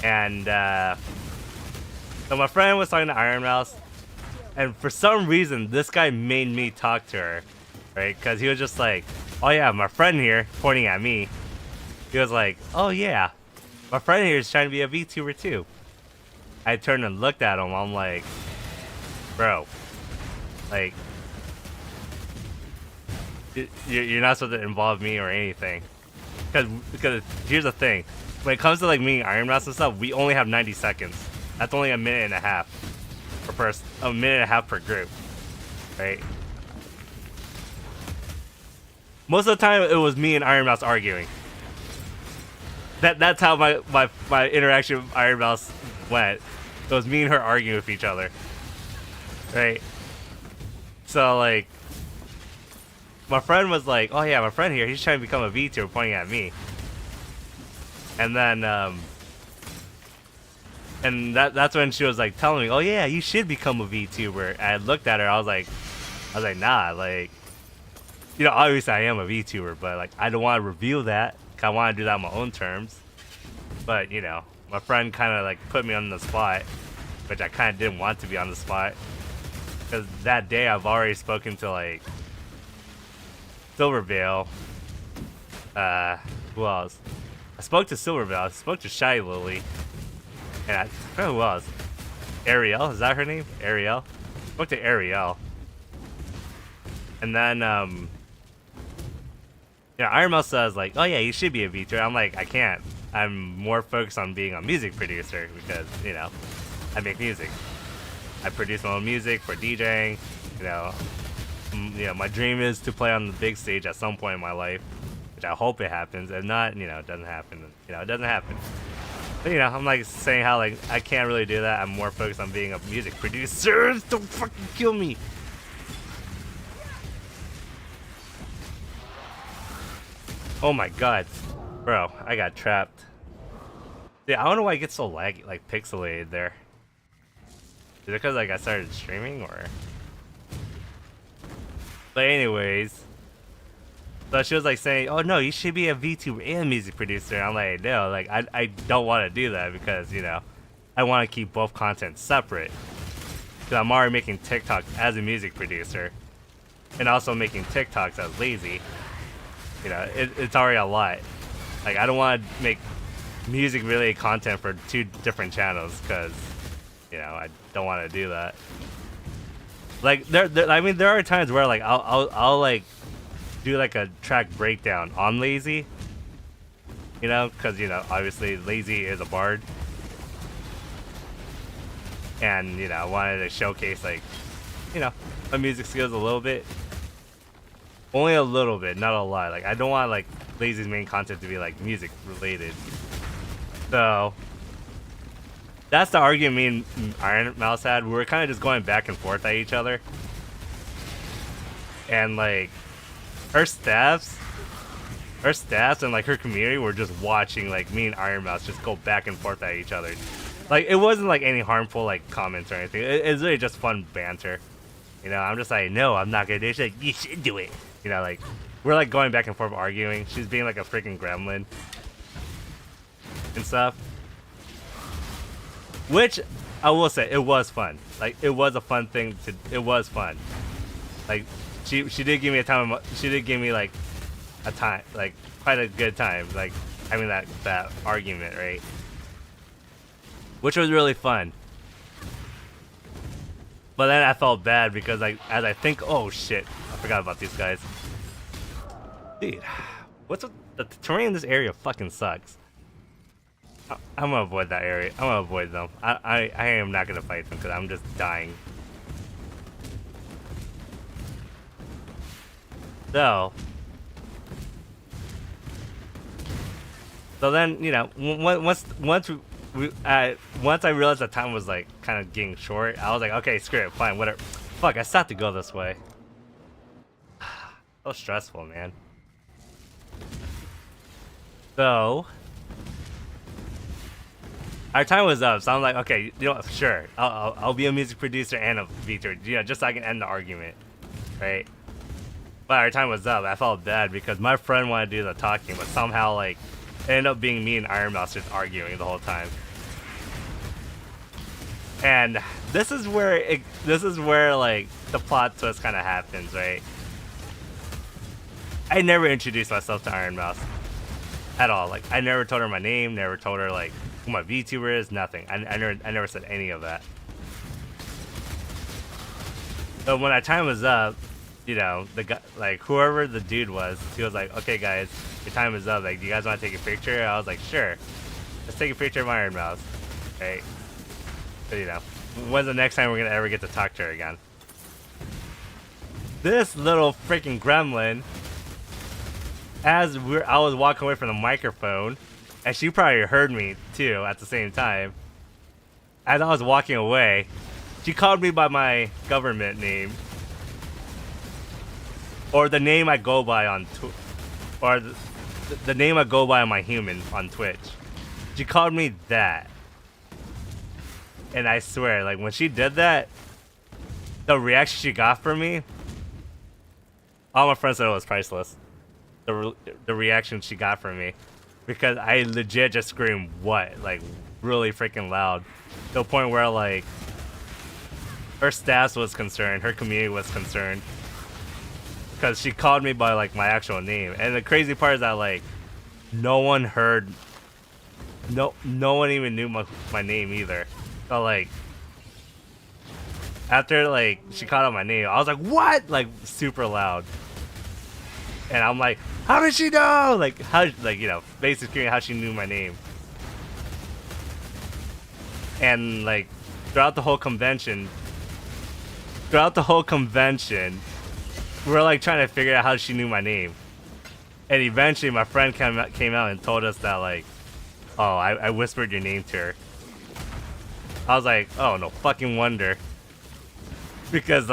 And so my friend was talking to Iron Mouse, and for some reason this guy made me talk to her. Right, because he was just like, oh yeah, my friend here, pointing at me. He was like, oh yeah, my friend here is trying to be a VTuber too. I turned and looked at him. I'm like, bro, like, you're not supposed to involve me or anything. Because here's the thing, when it comes to like meeting Iron Mouse and stuff, we only have 90 seconds. That's only a minute and a half per person, a minute and a half per group, right? Most of the time, it was me and Iron Mouse arguing. That's how my interaction with Iron Mouse went. It was me and her arguing with each other, right? So like, my friend was like, oh yeah, my friend here, he's trying to become a VTuber, pointing at me. And then and that's when she was like telling me, oh yeah, you should become a VTuber. And I looked at her, I was like nah, like, you know, obviously I am a VTuber, but like I don't want to reveal that. I want to do that on my own terms. But you know, my friend kind of like put me on the spot, which I kind of didn't want to be on the spot, because that day I've already spoken to like Silvervale. Who else? I spoke to Silvervale. I spoke to Shy Lily, and I forgot who else. Ariel, is that her name? Ariel. Spoke to Ariel, and then yeah, Iron Mouse says like, oh yeah, you should be a VTuber. I'm like, I can't. I'm more focused on being a music producer because, you know, I make music. I produce my own music for DJing. You know, my dream is to play on the big stage at some point in my life, which I hope it happens. If not, you know, it doesn't happen. You know, it doesn't happen. But, you know, I'm like saying how like I can't really do that. I'm more focused on being a music producer. Don't fucking kill me. Oh my god. Bro, I got trapped. Dude, I don't know why it gets so laggy, like pixelated there. Is it because like I started streaming or? But anyways, so she was like saying, "Oh no, you should be a VTuber and music producer." And I'm like, no, like I don't want to do that because, you know, I want to keep both content separate. Because I'm already making TikToks as a music producer, and also making TikToks as lazy. You know, it's already a lot. Like, I don't want to make music related content for 2 different channels because, you know, I don't want to do that. Like, I mean, there are times where like I'll like do like a track breakdown on Lazy. You know, because, you know, obviously Lazy is a bard, and, you know, I wanted to showcase like, you know, my music skills a little bit. Only a little bit, not a lot. Like, I don't want like Lazy's main content to be like music related. So that's the argument me and Iron Mouse had. We were kind of just going back and forth at each other, and like her staffs and like her community were just watching like me and Iron Mouse just go back and forth at each other. Like, it wasn't like any harmful like comments or anything. It's really just fun banter. You know, I'm just like, no, I'm not gonna do it. She's like, you should do it. You know, like, we're like going back and forth arguing. She's being like a freaking gremlin and stuff. Which, I will say, it was fun. Like, it was a fun thing to, it was fun. Like, she did give me a time, she did give me like a time, like quite a good time, like having that argument, right? Which was really fun. But then I felt bad because, like, as I think, oh shit, I forgot about these guys. Dude, what's with the terrain in this area? Fucking sucks. I'm gonna avoid that area. I'm gonna avoid them. I am not gonna fight them because I'm just dying. So then, you know, once I realized the time was like kind of getting short, I was like, okay, screw it, fine, whatever. Fuck, I still have to go this way. So stressful, man. So our time was up, so I'm like, okay, you know what, sure, I'll be a music producer and a VTuber, you know, just so I can end the argument, right? But our time was up. I felt bad because my friend wanted to do the talking, but somehow like it ended up being me and Iron Mouse just arguing the whole time. And this is where like the plot twist kind of happens, right? I never introduced myself to Iron Mouse at all. Like, I never told her my name, never told her like who my VTuber is, nothing. I never said any of that. So when our time was up, you know, the guy, like whoever the dude was, he was like, okay guys, your time is up, like, do you guys want to take a picture? I was like, sure, let's take a picture of Iron Mouse, right? So, you know, when's the next time we're gonna ever get to talk to her again? This little freaking gremlin, as I was walking away from the microphone, and she probably heard me too at the same time, as I was walking away, she called me by my government name. or the name I go by on or the name I go by on my human on Twitch. She called me that. And I swear, like when she did that, the reaction she got from me, all my friends said it was priceless. The reaction she got from me, because I legit just screamed what, like really freaking loud, to the point where like her staff was concerned, her community was concerned, because she called me by like my actual name. And the crazy part is that like no one heard, no one even knew my name either. So like after like she called out my name, I was like, what? Like super loud. And I'm like, how did she know? Like how, like, you know, basically how she knew my name. And like throughout the whole convention, we were like trying to figure out how she knew my name. And eventually my friend came out and told us that like, oh, I whispered your name to her. I was like, oh, no fucking wonder. Because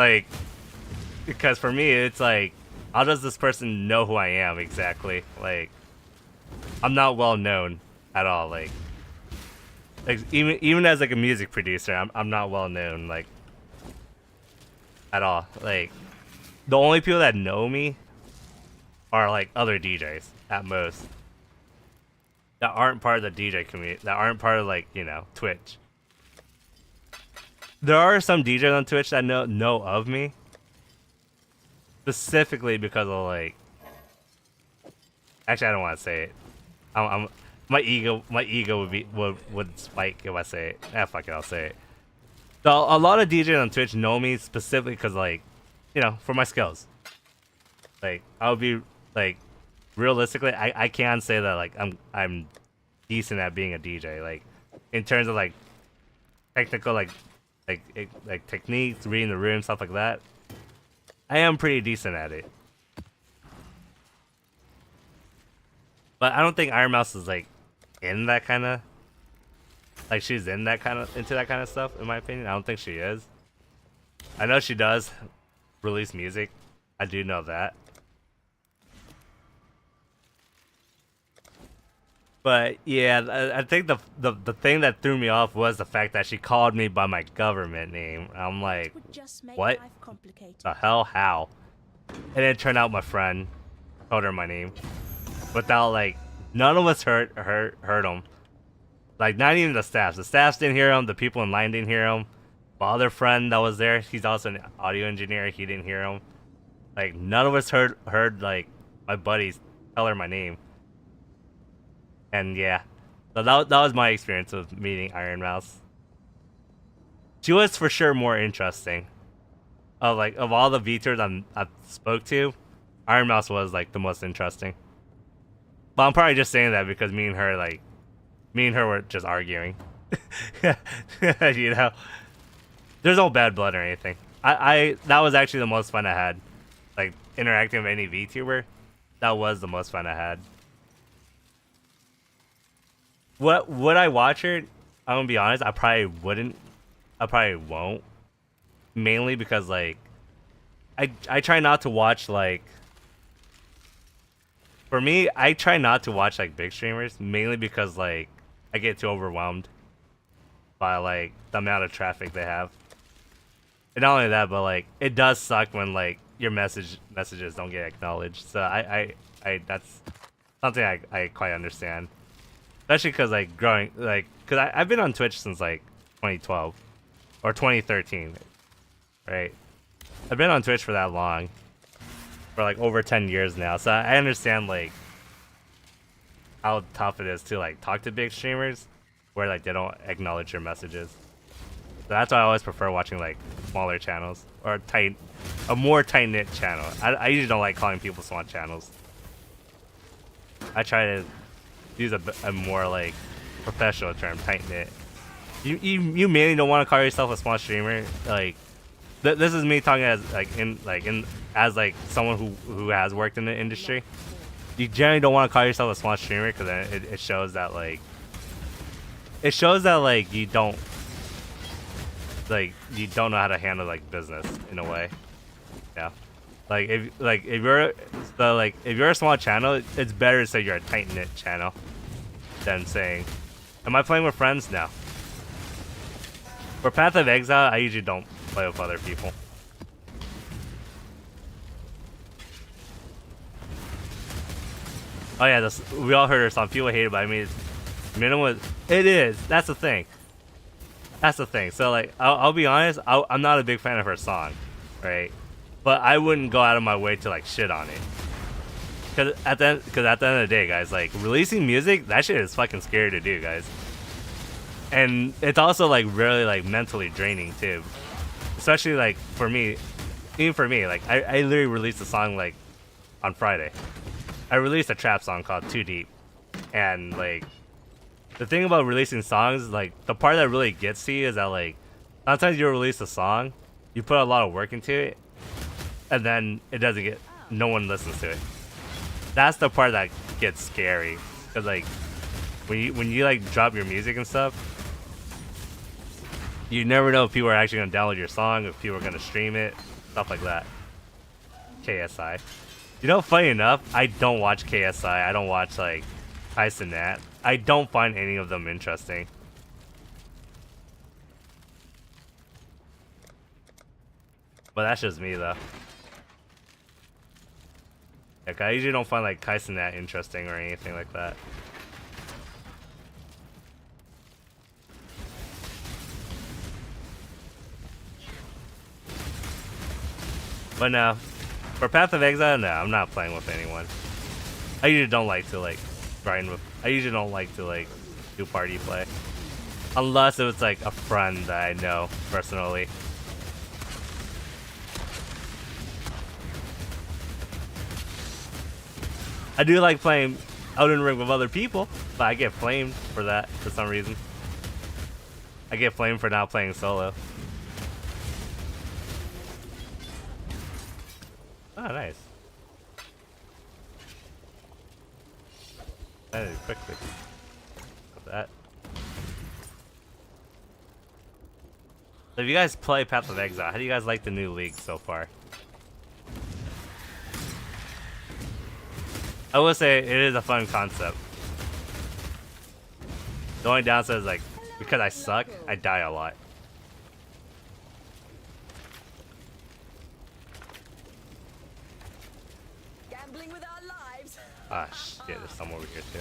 for me, it's like, how does this person know who I am exactly? Like, I'm not well known at all. Like even as like a music producer, I'm not well known, like, at all. Like, the only people that know me are like other DJs at most, that aren't part of the DJ community, that aren't part of like, you know, Twitch. There are some DJs on Twitch that know of me, specifically because of like. Actually, I don't want to say it. My ego would spike if I say it. Fuck it, I'll say it. So a lot of DJs on Twitch know me specifically because like, you know, for my skills. Like I would be like, realistically, I can say that like I'm decent at being a DJ. Like in terms of like technical like techniques, reading the room, stuff like that. I am pretty decent at it. But I don't think Iron Mouse is like in that kind of, like she's in that kind of, into that kind of stuff, in my opinion. I don't think she is. I know she does release music. I do know that. But yeah, I think the thing that threw me off was the fact that she called me by my government name. I'm like, what? The hell? How? And it turned out my friend told her my name. Without like, none of us heard him. Like not even the staff. The staff didn't hear him. The people in line didn't hear him. My other friend that was there, he's also an audio engineer. He didn't hear him. Like none of us heard like my buddies tell her my name. And yeah, so that was my experience of meeting Iron Mouse. She was for sure more interesting. Of all the VTubers I spoke to, Iron Mouse was like the most interesting. But I'm probably just saying that because me and her were just arguing. You know, there's no bad blood or anything. That was actually the most fun I had. Like interacting with any VTuber, that was the most fun I had. Would I watch her? I'm gonna be honest, I probably wouldn't. I probably won't. Mainly because like I try not to watch like, for me, I try not to watch like big streamers, mainly because like I get too overwhelmed by like the amount of traffic they have. And not only that, but like it does suck when like your messages don't get acknowledged. So I that's something I quite understand. Especially because like growing, like, because I've been on Twitch since like 2012 or 2013, right? I've been on Twitch for that long, for like over 10 years now. So I understand like how tough it is to like talk to big streamers where like they don't acknowledge your messages. So that's why I always prefer watching like smaller channels or a more tight-knit channel. I usually don't like calling people small channels. I try to use a more like professional term, tight-knit. You mainly don't want to call yourself a small streamer. Like this is me talking as as someone who has worked in the industry. You generally don't want to call yourself a small streamer because it shows that like you don't know how to handle like business in a way. Yeah. if you're a small channel, it's better to say you're a tight knit channel than saying, "Am I playing with friends?" No. For Path of Exile, I usually don't play with other people. Oh yeah, we all heard her song. People hate it, but I mean, it's minimum. It is. That's the thing. That's the thing. So like, I'll be honest. I'm not a big fan of her song, right? But I wouldn't go out of my way to like shit on it. Cause at the end of the day, guys, like releasing music, that shit is fucking scary to do, guys. And it's also like really like mentally draining too, especially like for me, even for me, like I literally released a song like on Friday. I released a trap song called Too Deep, and like the thing about releasing songs, like the part that really gets to you is that like sometimes you release a song, you put a lot of work into it, and then it doesn't get, no one listens to it. That's the part that gets scary, because like when you like drop your music and stuff, you never know if people are actually gonna download your song, if people are gonna stream it, stuff like that. KSI. You know, funny enough, I don't watch KSI. I don't watch like Ice and Nat. I don't find any of them interesting. But that's just me though. Like I usually don't find like Kais and Nat interesting or anything like that. But no, for Path of Exile, no, I'm not playing with anyone. I usually don't like to like grind with. I usually don't like to like do party play, unless it's like a friend that I know personally. I do like playing Elden Ring with other people, but I get flamed for that for some reason. I get flamed for not playing solo. Oh, nice. That is quickly. That. So if you guys play Path of Exile, how do you guys like the new league so far? I will say it is a fun concept. The only downside is like, because I suck, I die a lot. Gambling with our lives. Ah shit, there's some over here too.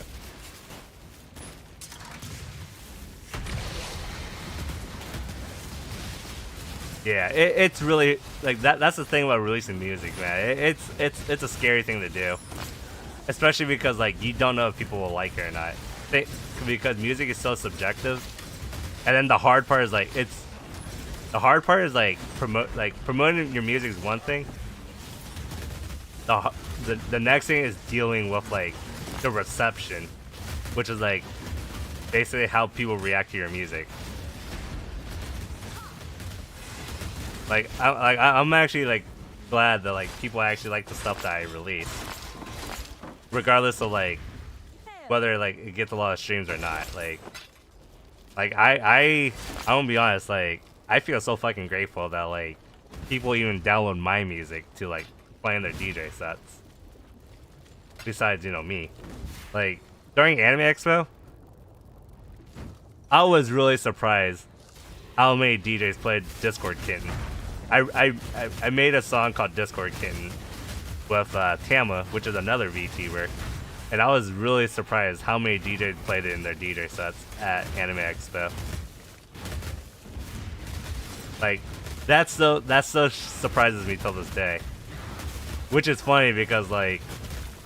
Yeah, it's really like that. That's the thing about releasing music, man. It's a scary thing to do, especially because like you don't know if people will like it or not. Because music is so subjective, and then the hard part is like promoting your music is one thing. The next thing is dealing with like the reception, which is like basically how people react to your music. Like I'm actually like glad that like people actually like the stuff that I release, regardless of like whether like it gets a lot of streams or not. Like I'm gonna be honest, like I feel so fucking grateful that like people even download my music to like play in their DJ sets. Besides, you know, me. Like during Anime Expo, I was really surprised how many DJs played Discord Kitten. I made a song called Discord Kitten with Tama, which is another VTuber, and I was really surprised how many DJs played it in their DJ sets at Anime Expo. Like that so surprises me till this day, which is funny because like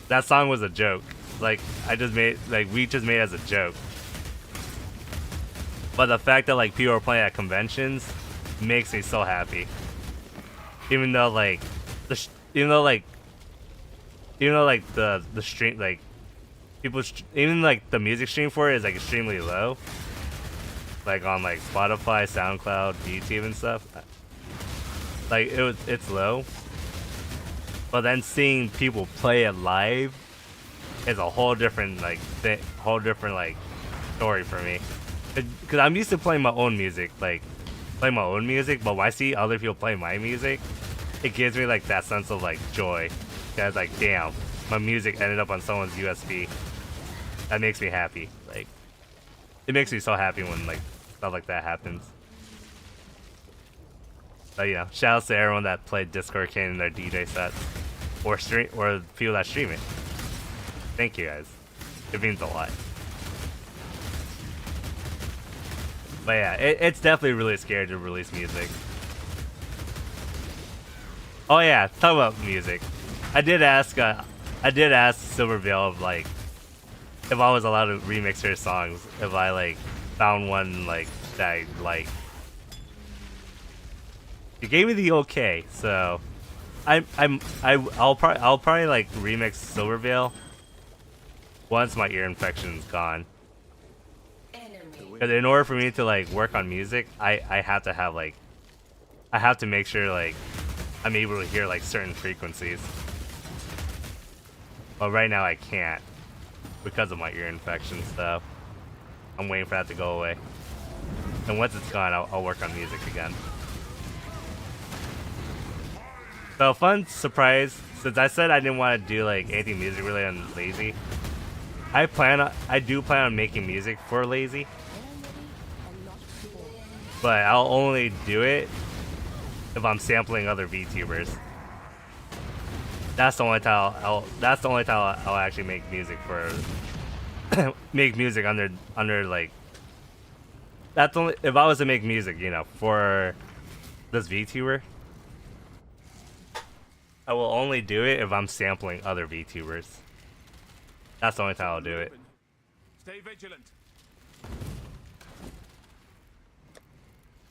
that song was a joke. Like we just made it as a joke. But the fact that like people are playing at conventions makes me so happy. Even though like the stream, like people even like the music stream for it is like extremely low. Like on like Spotify, SoundCloud, YouTube and stuff. Like it's low. But then seeing people play it live is a whole different like story for me. Because I'm used to playing my own music, but when I see other people play my music, it gives me like that sense of like joy. Cause like, damn, my music ended up on someone's USB. That makes me happy. Like, it makes me so happy when like stuff like that happens. But you know, shout outs to everyone that played Disco Arcane in their DJ sets, or people that stream it. Thank you guys. It means a lot. But yeah, it's definitely really scary to release music. Oh yeah, talk about music. I did ask Silverveil if like if I was allowed to remix her songs, if I like found one like that I like. He gave me the okay, so I'll probably like remix Silverveil once my ear infection is gone. Because in order for me to like work on music, I have to have like I have to make sure like I'm able to hear like certain frequencies. But right now I can't because of my ear infection, so I'm waiting for that to go away. And once it's gone, I'll work on music again. So fun surprise, since I said I didn't want to do like anything music really on Lazy. I do plan on making music for Lazy. But I'll only do it if I'm sampling other VTubers. That's the only time I'll actually make music for make music under like that's only if I was to make music, you know, for this VTuber. I will only do it if I'm sampling other VTubers. That's the only time I'll do it. Stay vigilant.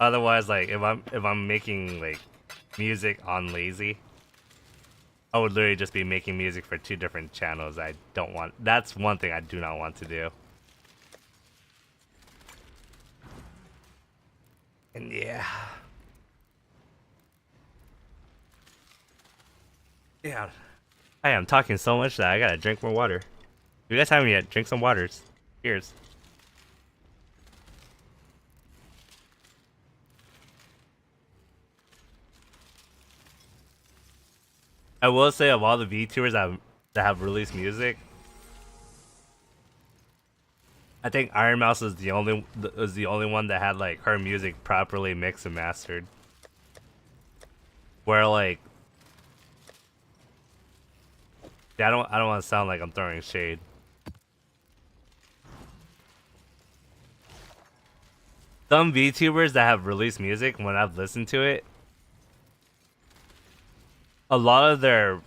Otherwise, like if I'm making like music on Lazy, I would literally just be making music for two different channels. I don't want. That's one thing I do not want to do. And yeah. Yeah. I am talking so much that I gotta drink more water. If you guys haven't yet, drink some waters. Cheers. I will say of all the VTubers that have released music, I think Iron Mouse is the only one that had like her music properly mixed and mastered. Where like I don't want to sound like I'm throwing shade. Some VTubers that have released music, when I've listened to it, a lot of their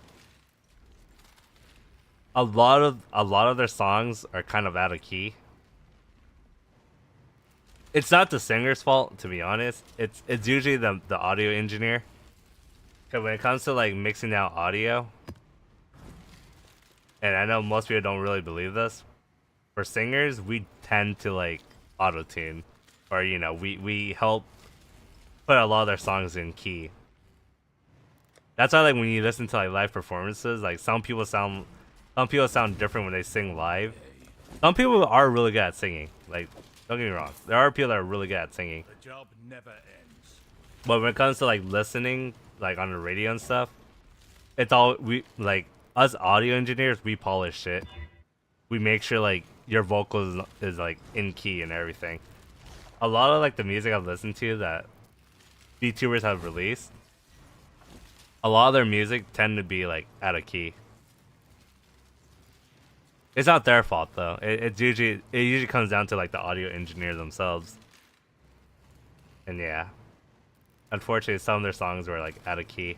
songs are kind of out of key. It's not the singer's fault, to be honest. It's usually the audio engineer. Cause when it comes to like mixing out audio, and I know most people don't really believe this, for singers we tend to like auto-tune, or you know we help put a lot of their songs in key. That's why like when you listen to like live performances, like some people sound different when they sing live. Some people are really good at singing. Like, don't get me wrong, there are people that are really good at singing. The job never ends. But when it comes to like listening, like on the radio and stuff, it's all we like us audio engineers. We polish shit. We make sure like your vocals is like in key and everything. A lot of like the music I've listened to that VTubers have released, a lot of their music tend to be like out of key. It's not their fault though. It usually comes down to like the audio engineer themselves. And yeah, unfortunately, some of their songs were like out of key.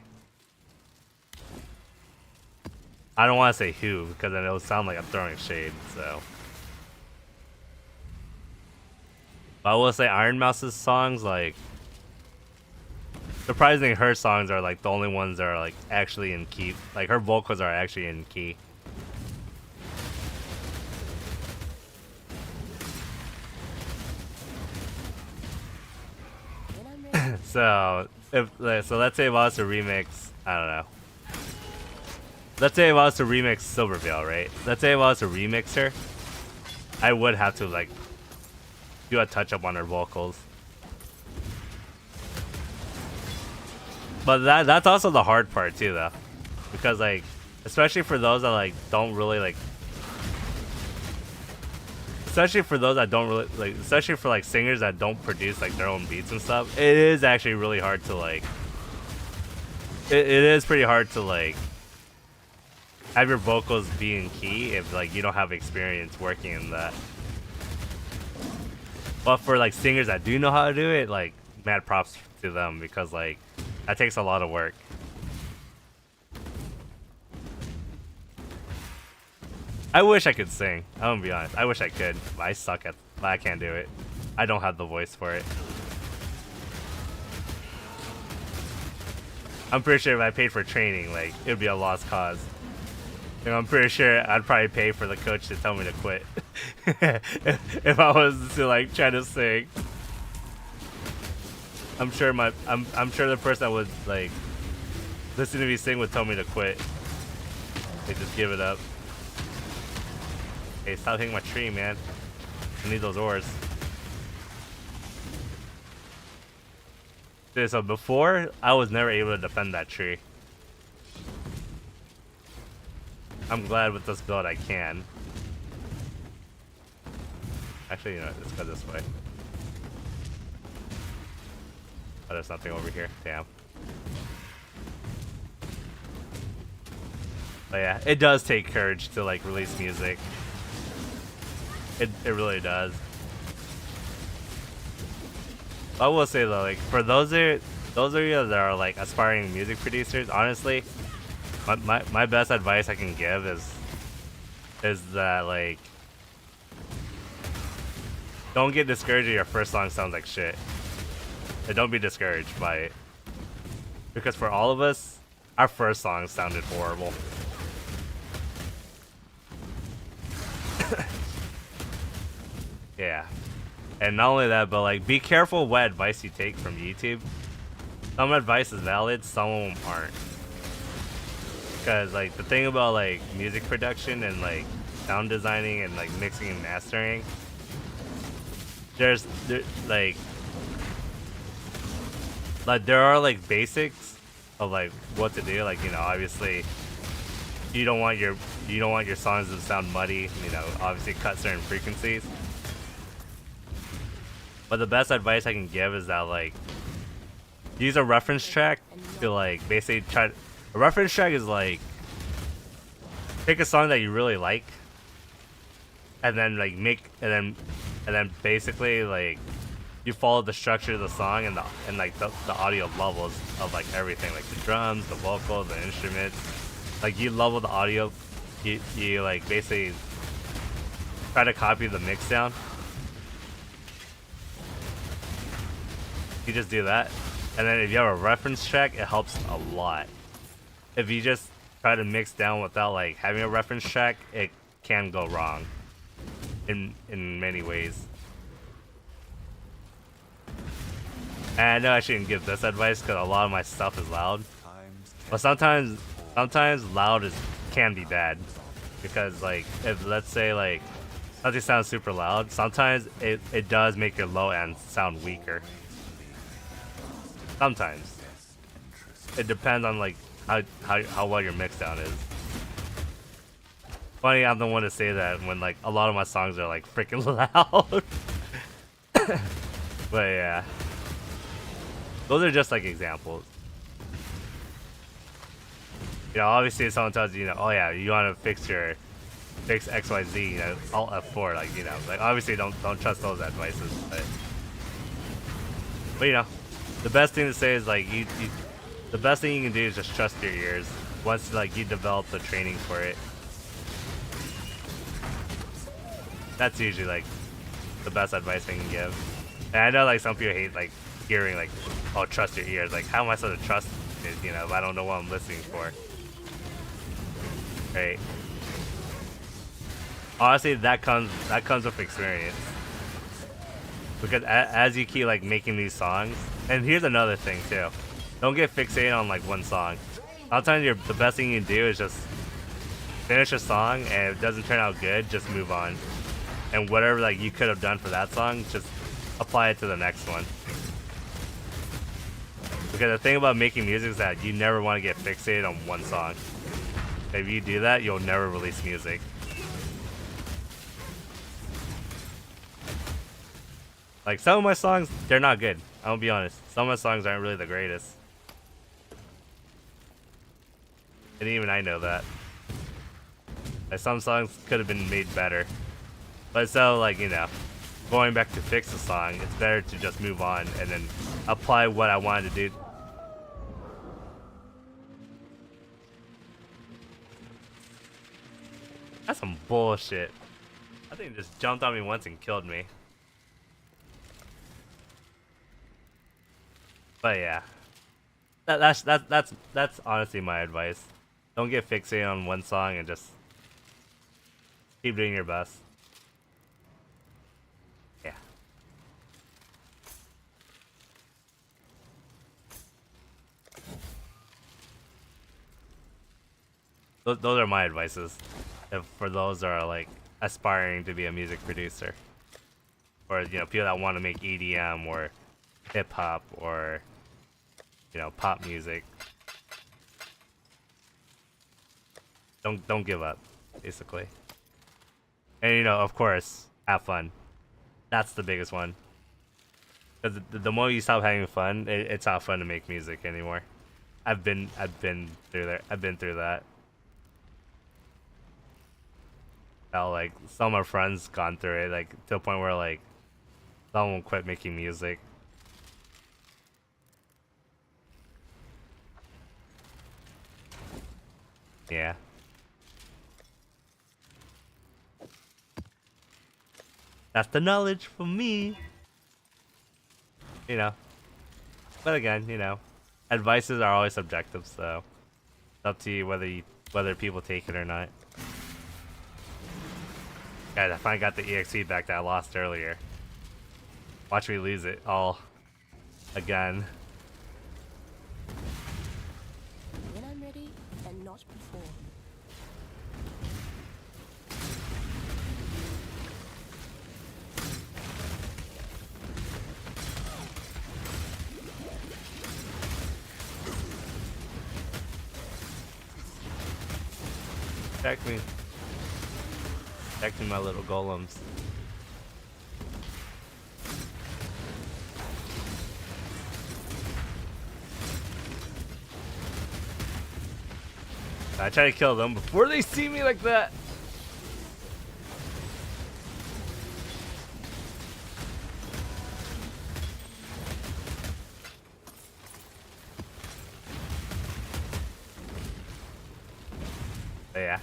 I don't want to say who because then it'll sound like I'm throwing shade. So, but I will say Iron Mouse's songs, like surprisingly, her songs are like the only ones that are like actually in key. Like her vocals are actually in key. So let's say if I was to remix, I don't know. Let's say if I was to remix Silverveil, right? Let's say if I was to remix her, I would have to like do a touch up on her vocals. But that's also the hard part too, though, because like, especially for those that like don't really like, especially for those that don't really like, especially for like singers that don't produce like their own beats and stuff, it is actually really hard to like. It is pretty hard to like have your vocals be in key if like you don't have experience working in that. But for like singers that do know how to do it, like mad props to them, because like that takes a lot of work. I wish I could sing. I'm gonna be honest. I wish I could, but I suck at. But I can't do it. I don't have the voice for it. I'm pretty sure if I paid for training, like it would be a lost cause. You know, I'm pretty sure I'd probably pay for the coach to tell me to quit if I was to like try to sing. I'm sure I'm sure the person that would like listen to me sing would tell me to quit. They just give it up. Hey, stop hitting my tree, man. I need those ores. Dude, so before, I was never able to defend that tree. I'm glad with this build I can. Actually, you know, let's go this way. Oh, there's nothing over here. Damn. But yeah, it does take courage to like release music. It really does. I will say though, like for those of you that are like aspiring music producers, honestly, my best advice I can give is that like don't get discouraged if your first song sounds like shit. And don't be discouraged by it. Because for all of us, our first song sounded horrible. Yeah. And not only that, but like be careful what advice you take from YouTube. Some advice is valid, some of them aren't. Because like the thing about like music production and like sound designing and like mixing and mastering, there's like there are like basics of like what to do. Like, you know, obviously you don't want your songs to sound muddy, you know, obviously cut certain frequencies. But the best advice I can give is that like use a reference track to like basically try. A reference track is like pick a song that you really like, and then like and then basically like you follow the structure of the song and the audio levels of like everything, like the drums, the vocals, the instruments. Like you level the audio, you like basically try to copy the mix down. You just do that, and then if you have a reference track, it helps a lot. If you just try to mix down without like having a reference track, it can go wrong in many ways. And I know I shouldn't give this advice because a lot of my stuff is loud, but sometimes loud can be bad, because like if let's say like something sounds super loud, sometimes it does make your low end sound weaker. Sometimes it depends on like how well your mix down is. Funny, I'm the one to say that when like a lot of my songs are like freaking loud. But yeah, those are just like examples. You know, obviously if someone tells you, you know, oh yeah, you want to fix XYZ, you know, Alt F4, like, you know, like obviously don't trust those advices, but you know, the best thing to say is like the best thing you can do is just trust your ears once like you develop the training for it. That's usually like the best advice I can give. And I know like some people hate like hearing like, oh, trust your ears. Like, how am I supposed to trust it, you know, if I don't know what I'm listening for? Right. Honestly, that comes with experience. Because as you keep like making these songs, and here's another thing too, don't get fixated on like one song. Sometimes the best thing you can do is just finish a song, and if it doesn't turn out good, just move on. And whatever like you could have done for that song, just apply it to the next one. Because the thing about making music is that you never want to get fixated on one song. If you do that, you'll never release music. Like, some of my songs, they're not good. I'll be honest. Some of my songs aren't really the greatest. And even I know that. Like, some songs could have been made better. But so, like, you know, going back to fix a song, it's better to just move on and then apply what I wanted to do. That's some bullshit. That thing just jumped on me once and killed me. But yeah, that's honestly my advice. Don't get fixated on one song and just keep doing your best. Yeah. Those are my advices. For those that are like aspiring to be a music producer, or you know, people that want to make EDM or hip hop or you know, pop music. Don't give up, basically. And you know, of course, have fun. That's the biggest one. Because the more you stop having fun, it's not fun to make music anymore. I've been through there. I've been through that. How like some of my friends gone through it, like to the point where like someone quit making music. Yeah. That's the knowledge from me. You know. But again, you know, advices are always subjective, so it's up to you whether people take it or not. Guys, I finally got the EXP back that I lost earlier. Watch me lose it all again. When I'm ready and not before. Protect me. Protecting my little golems. I try to kill them before they see me like that. But yeah.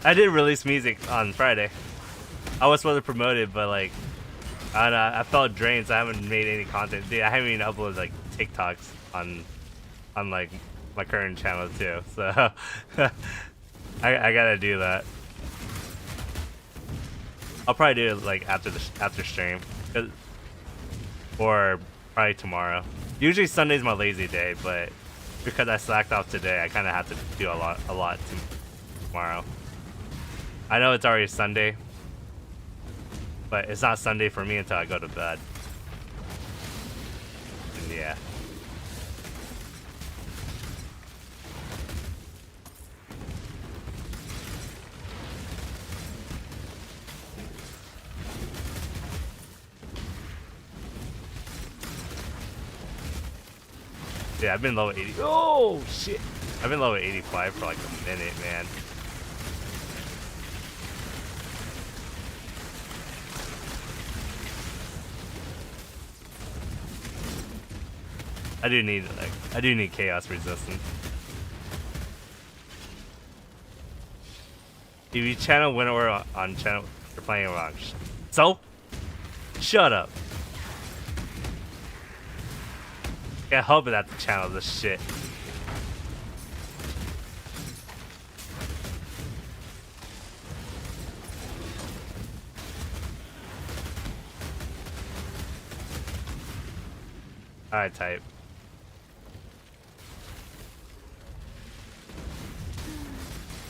I did release music on Friday. I was supposed to promote it, but like, I felt drained, so I haven't made any content. Dude, I haven't even uploaded like TikToks on like my current channel too. So I gotta do that. I'll probably do it like after stream, or probably tomorrow. Usually Sunday's my lazy day, but because I slacked off today, I kind of have to do a lot tomorrow. I know it's already Sunday, but it's not Sunday for me until I go to bed. And yeah. Yeah, I've been level 80. Oh, shit. I've been level 85 for like a minute, man. I do need chaos resistance. If you channel when we're on channel, you're playing wrong. So, shut up. Can't help it at the channel this shit. Alright, type.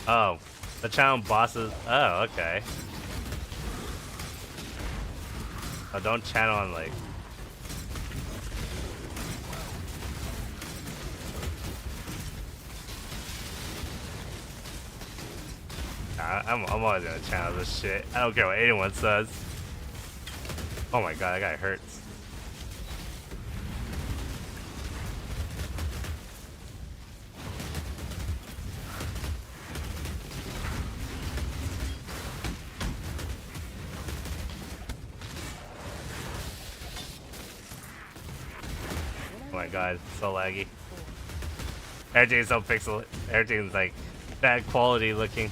Oh, the channel bosses. Oh, okay. Oh, don't channel on like. I'm always gonna channel this shit. I don't care what anyone says. Oh my god, that guy hurts. Oh my god, so laggy. Everything's so pixel. Everything's like bad quality looking.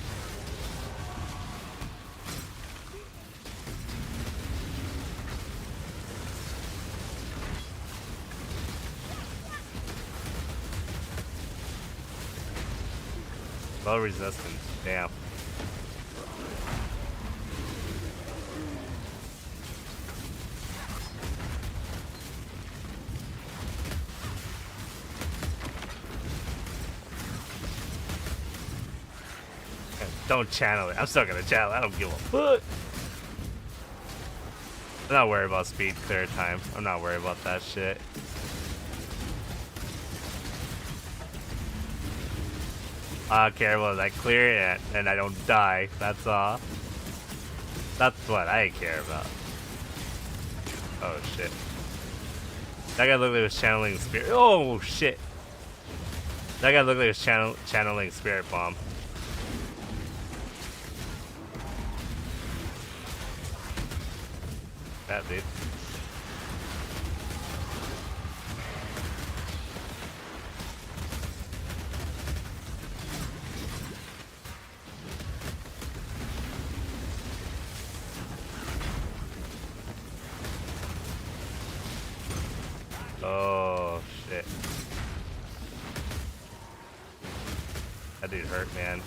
Low resistance. Damn. Don't channel it. I'm still gonna channel it. I don't give a fuck. I'm not worried about speed clear time. I'm not worried about that shit. I don't care about I clear it and I don't die. That's all. That's what I care about. Oh shit. That guy looked like he was channeling spirit. Oh shit. That guy looked like he was channeling spirit bomb. That dude. Oh shit. That dude hurt, man.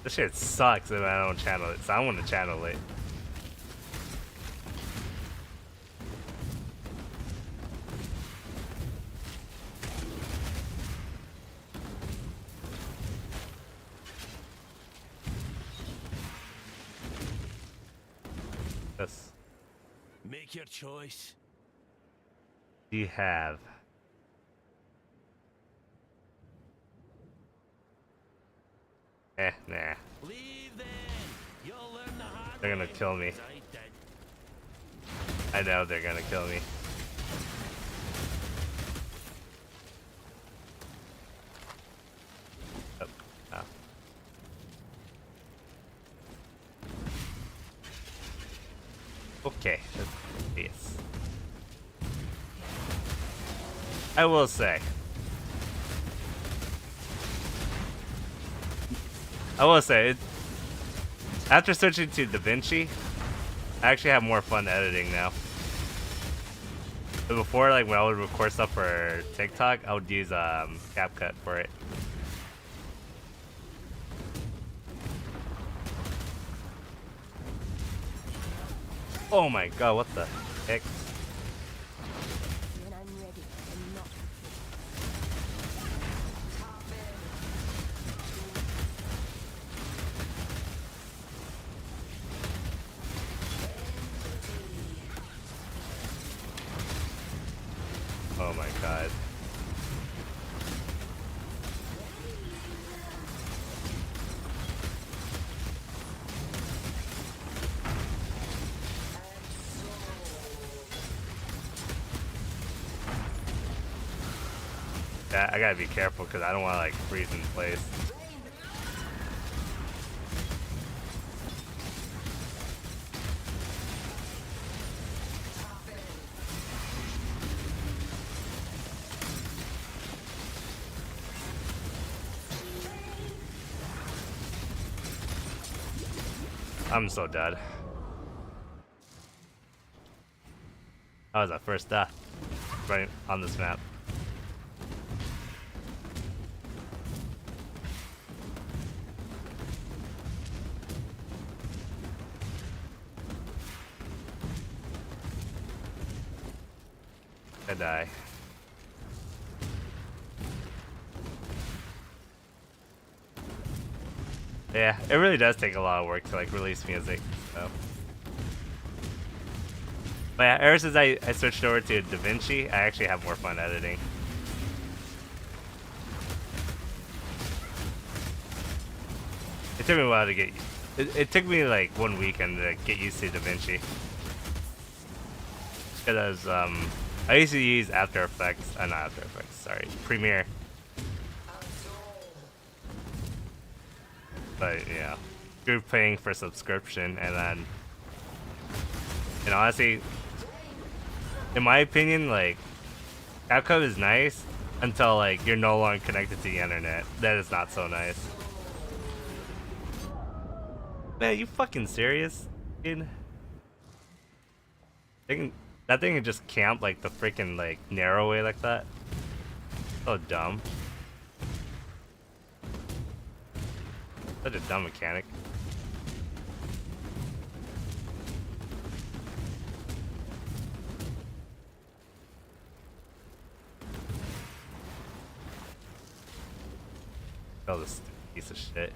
This shit sucks if I don't channel it, so I want to channel it. This. Make your choice. You have. Nah. Leave then. You'll learn the hard They're gonna way, kill me. as I did. I know they're gonna kill me. Oh. Oh. Okay, let's do this. I will say. After switching to DaVinci, I actually have more fun editing now. But before, like when I would record stuff for TikTok, I would use CapCut for it. Oh my god, what the heck? When I'm ready and not Oh my god. Yeah, I gotta be careful because I don't want to like freeze in place. I'm so dead. That was our first death right on this map. I die. Yeah, it really does take a lot of work to like release music. So. But yeah, ever since I switched over to DaVinci, I actually have more fun editing. It took me a while to get. It took me like 1 weekend to get used to DaVinci. Because I used to use After Effects. Not After Effects. Sorry, Premiere. But yeah, you're paying for subscription, and then, and honestly, in my opinion, like, CapCut is nice until like you're no longer connected to the internet. That is not so nice. Man, you fucking serious, dude? That thing can just camp like the freaking like narrow way like that. So dumb. Such a dumb mechanic. Oh, this piece of shit.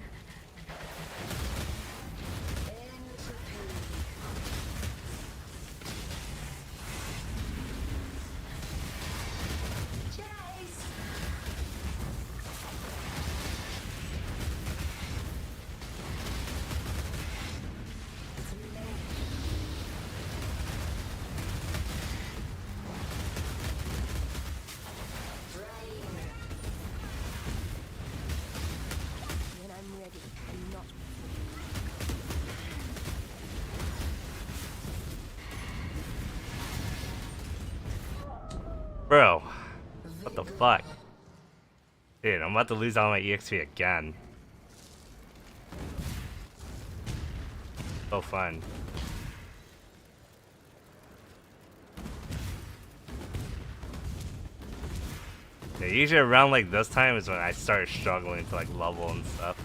When I'm ready and not Bro, what the fuck? Dude, I'm about to lose all my EXP again. So fun. Yeah, usually around like this time is when I started struggling to like level and stuff.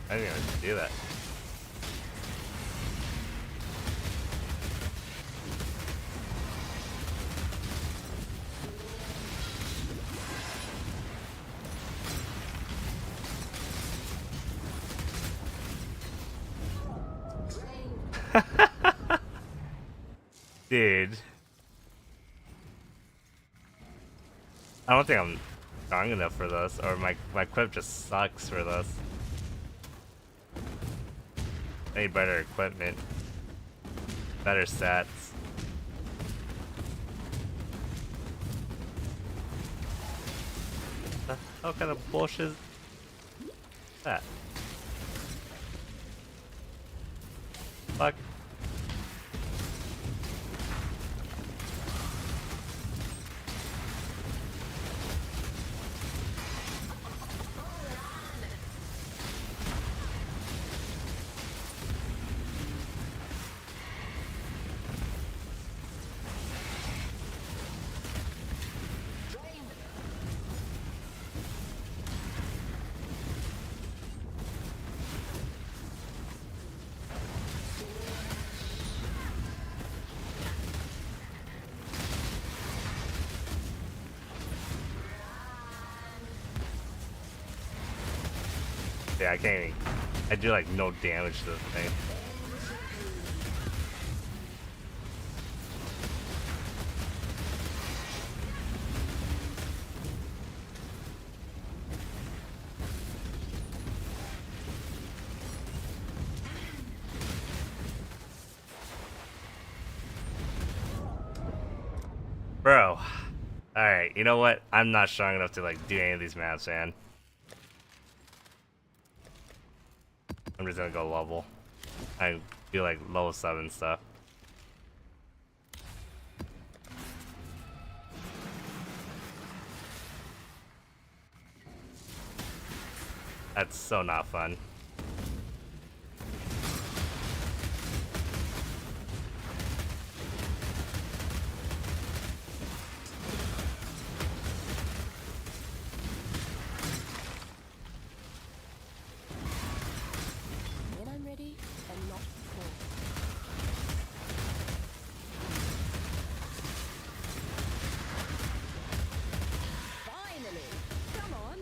I didn't even do that. Dude. I don't think I'm strong enough for this, or my equip just sucks for this. I need better equipment. Better stats. What kind of bullshit is that? Fuck. Yeah, I can't even. I do like no damage to this thing. Bro. Alright, you know what? I'm not strong enough to like do any of these maps, man. I'm just gonna go level. I do like level 7 stuff. That's so not fun. When I'm ready, and not before. Finally! Come on!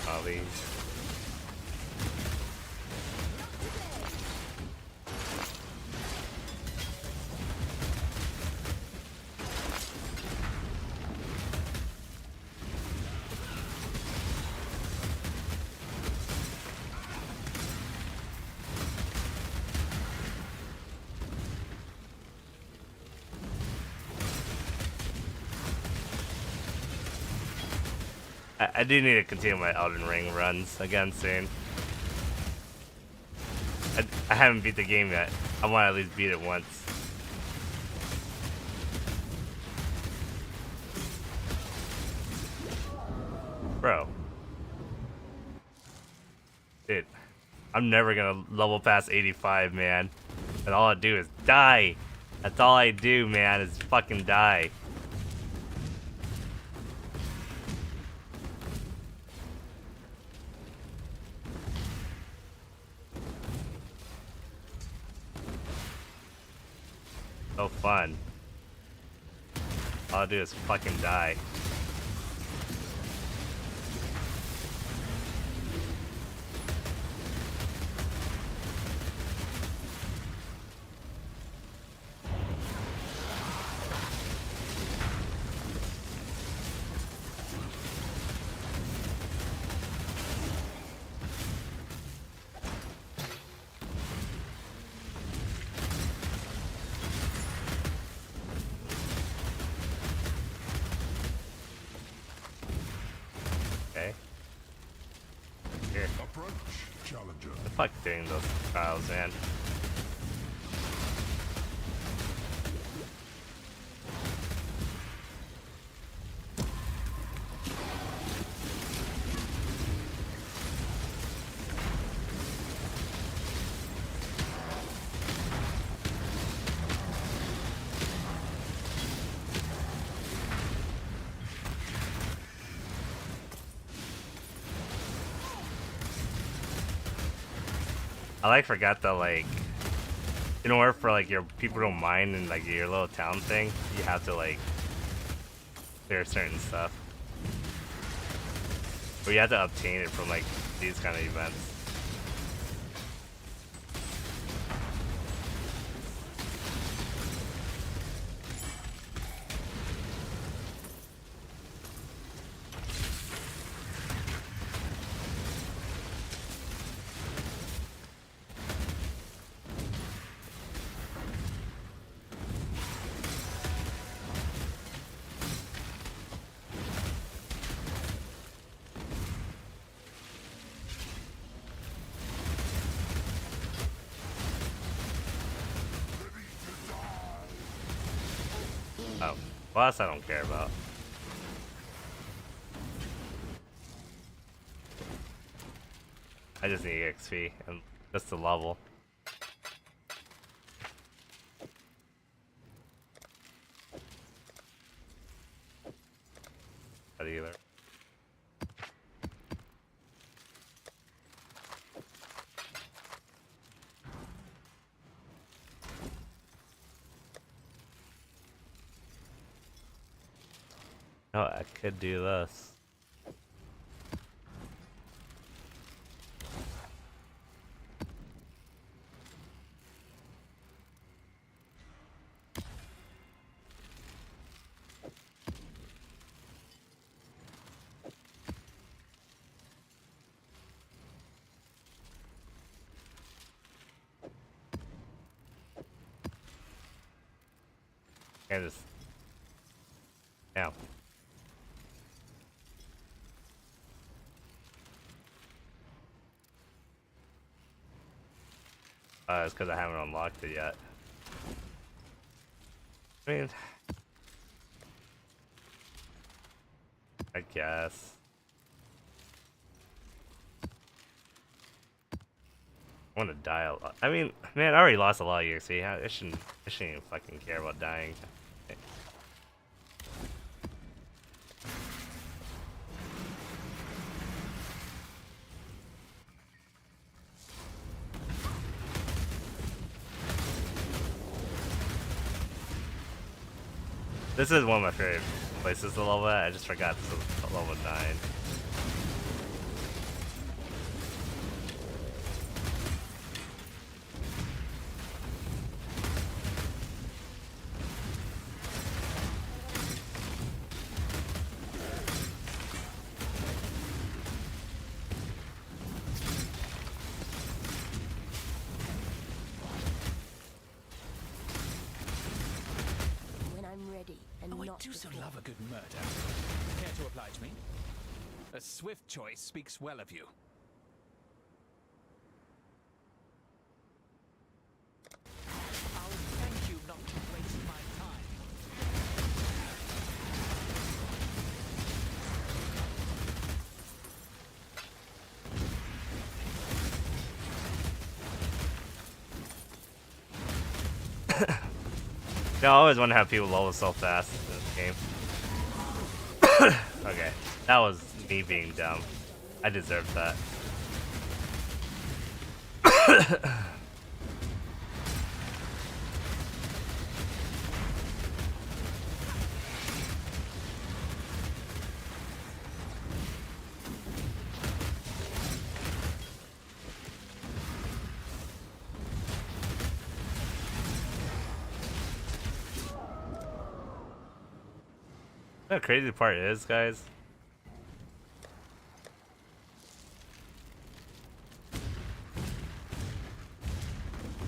All these. I do need to continue my Elden Ring runs again soon. I haven't beat the game yet. I want to at least beat it once. Bro. Dude. I'm never gonna level past 85, man. And all I do is die. That's all I do, man, is fucking die. So fun. All I do is fucking die. Okay. Here. Approach, challenger. The fuck doing those trials, man. I like forgot that like in order for like your people don't mind in like your little town thing, you have to like clear certain stuff. Or you have to obtain it from like these kind of events. Oh, boss I don't care about. I just need XP and just the level. that either. Oh, I could do this. And just now. It's because I haven't unlocked it yet. I mean, I guess. I want to die a lot. I mean, man, I already lost a lot of EXP. I shouldn't even fucking care about dying. This is one of my favorite places to level at. I just forgot this was level 9. When I'm ready and Oh, I not do so before. love a good murder. Care to oblige me? A swift choice speaks well of you. I'll thank you not to waste my time. Yeah, I always wonder how people level so fast in this game. Okay, that was me being dumb. I deserved that. The crazy part is, guys,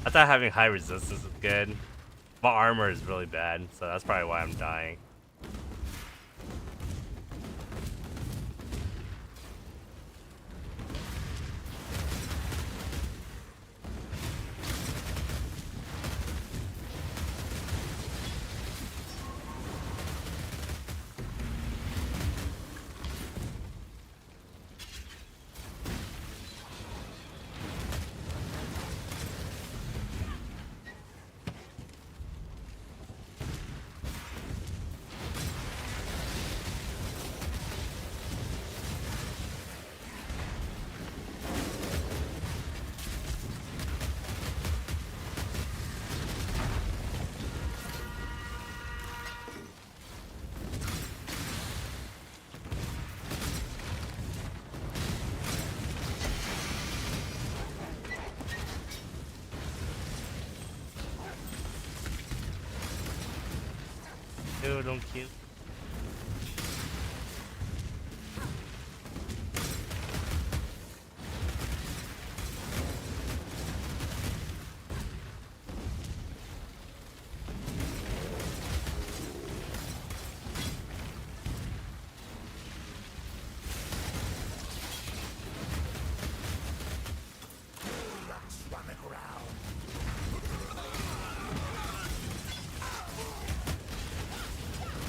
I thought having high resistance was good. My armor is really bad, so that's probably why I'm dying. Dude, don't kill.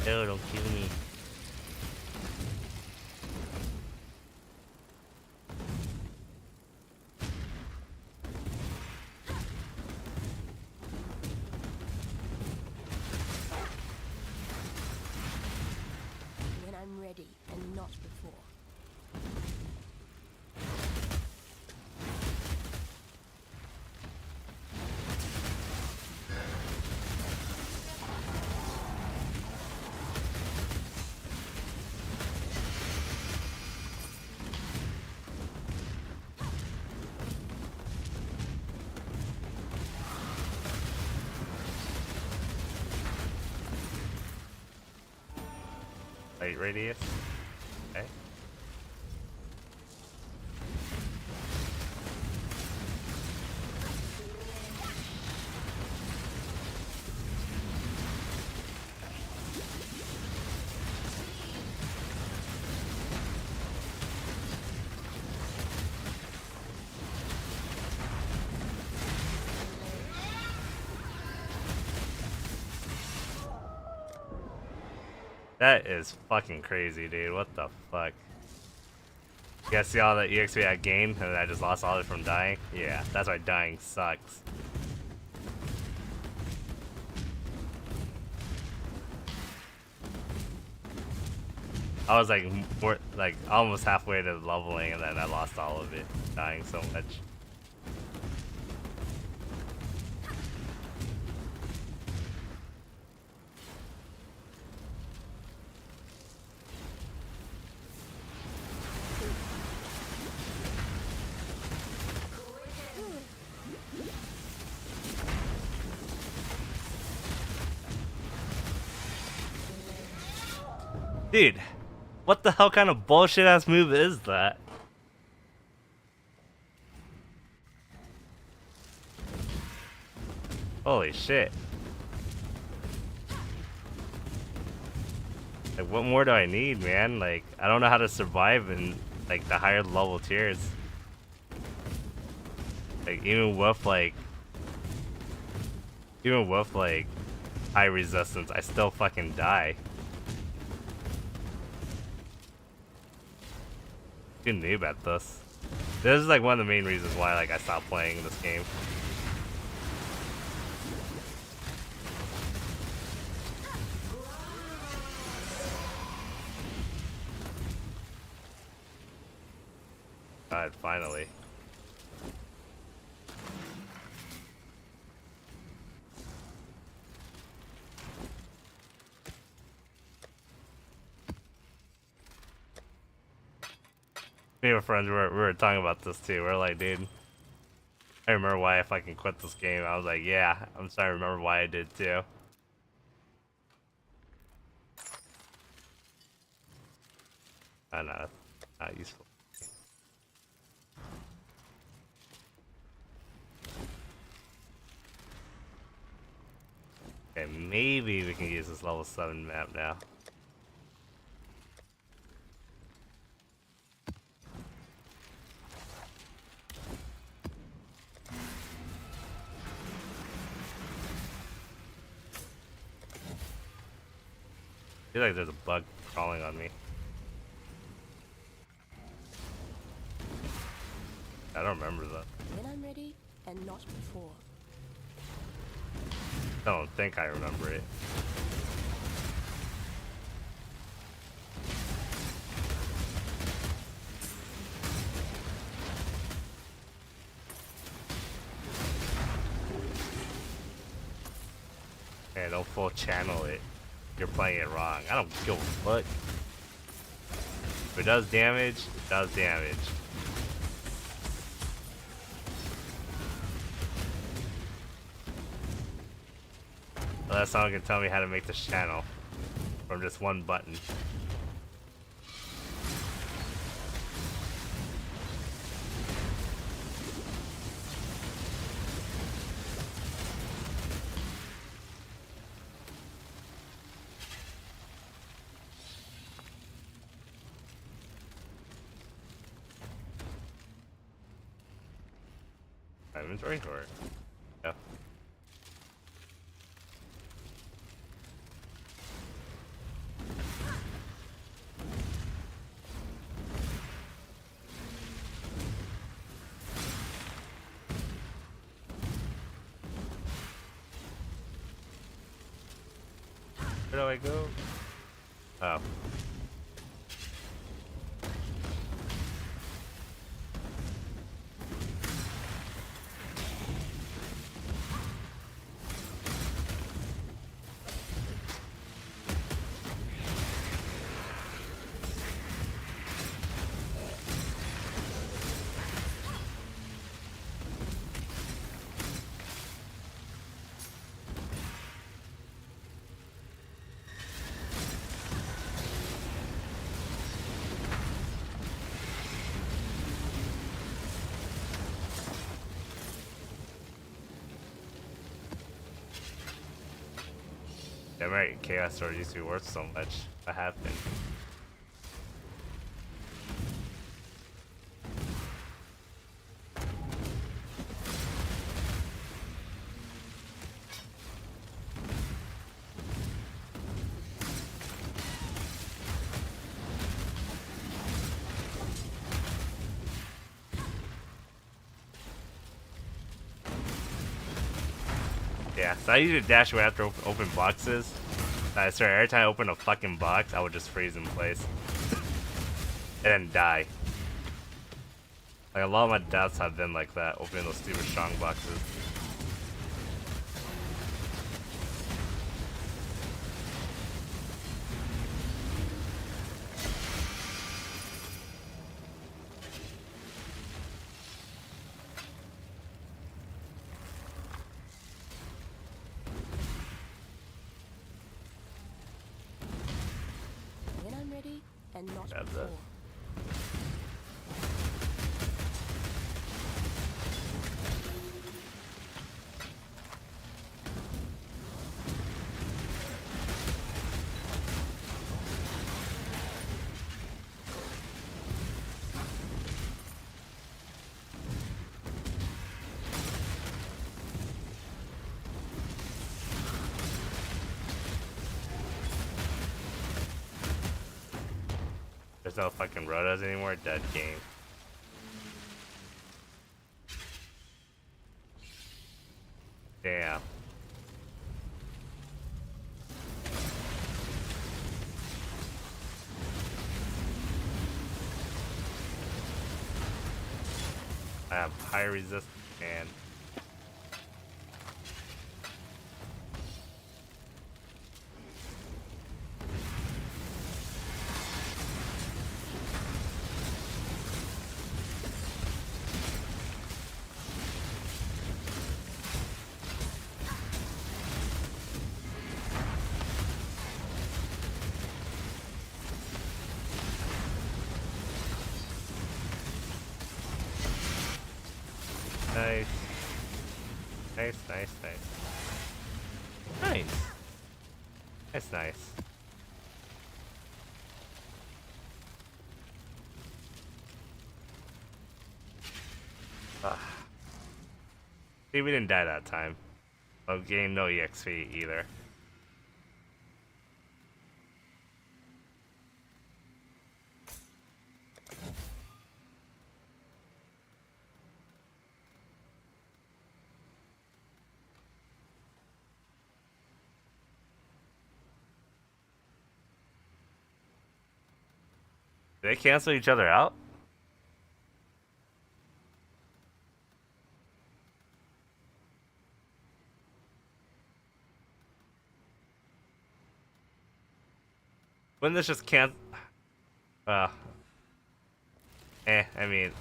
Dude, don't kill me. When I'm ready and Light radius. Okay. That is fucking crazy, dude. What the fuck? You guys see all the EXP I gained and I just lost all of it from dying? Yeah, that's why dying sucks. I was like more, like almost halfway to leveling and then I lost all of it, dying so much. Dude, what the hell kind of bullshit ass move is that? Holy shit. Like, what more do I need, man? Like, I don't know how to survive in, like, the higher level tiers. Like, even with, high resistance, I still fucking die. Too noob at this. This is, like, one of the main reasons why, like, I stopped playing this game. God, finally. Me and my friends we were talking about this too. We're like, dude, I remember why I fucking quit this game. I was like, yeah, I'm starting to remember why I did too. I know, not useful. Okay, maybe we can use this level 7 map now. I feel like there's a bug crawling on me. I don't remember that. When I'm ready, and not before. I don't think I remember it. Man, don't full channel it. You're playing it wrong. I don't give a fuck. If it does damage, it does damage. Unless someone can tell me how to make this channel from just one button. My inventory or yeah. Where do I go? Oh. Damn right, Chaos Sword used to be worth so much. What happened? Yeah, so I usually dash away after open boxes. I swear, every time I open a fucking box, I would just freeze in place. And then die. Like, a lot of my deaths have been like that, opening those stupid strong boxes. When I'm ready and not Grab before. that. There's no fucking rotas anymore. Dead game. Damn. I have high resist and nice. Nice, nice, nice. Nice. That's nice. Ah. See, we didn't die that time. No game, no EXP either. Did they cancel each other out? Wouldn't this just cancel? I mean,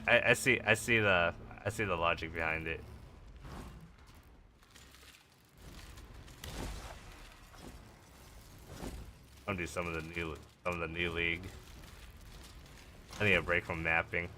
I see the logic behind it. I'm gonna do some of the new league. I need a break from mapping.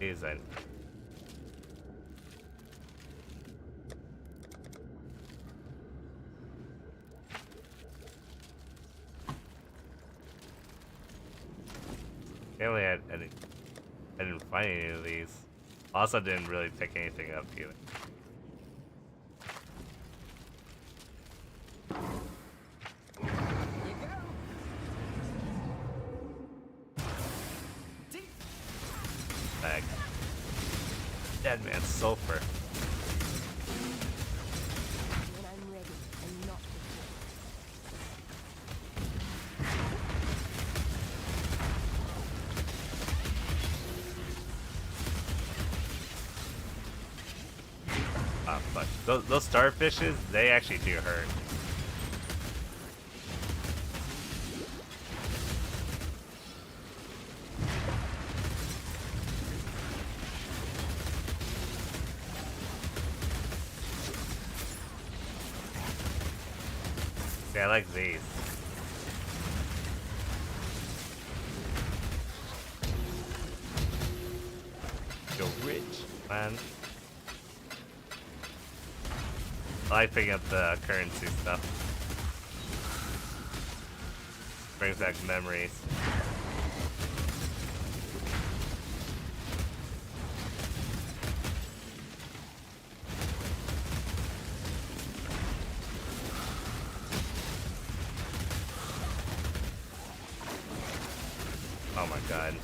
Jeez, apparently I didn't find any of these. Also didn't really pick anything up either. Bag. Dead man sulfur. When I'm ready and not before. Ah, fuck. Those starfishes, they actually do hurt. Yeah, I like these. Go rich, man. I like picking up the currency stuff. Brings back memories. Oh my god.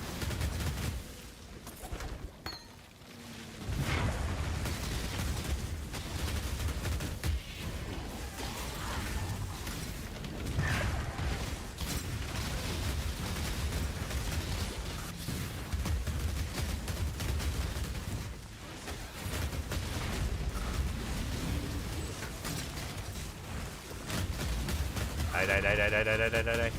Die.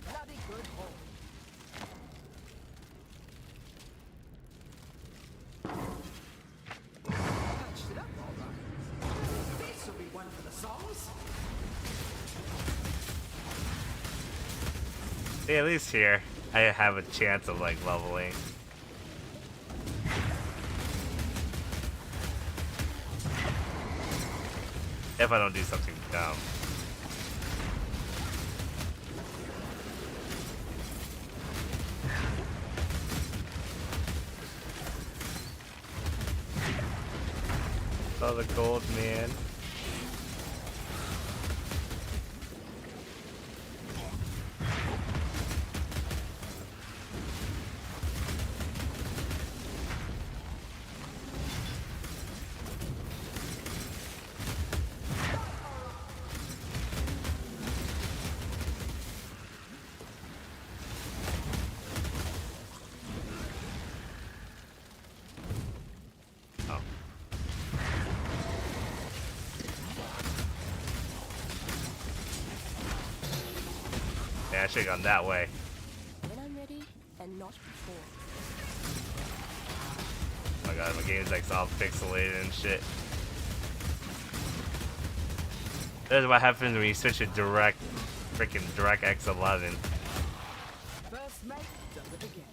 Bloody good hole. Patched it up all right. This'll be one for the songs. See, at least here, I have a chance of like leveling. If I don't do something dumb. Oh, the gold man. Oh. Yeah, I should have gone that way. When I'm ready, and not before. Oh my god, my game's like all pixelated and shit. That's what happens when you switch to freaking DirectX 11. First mate does it again.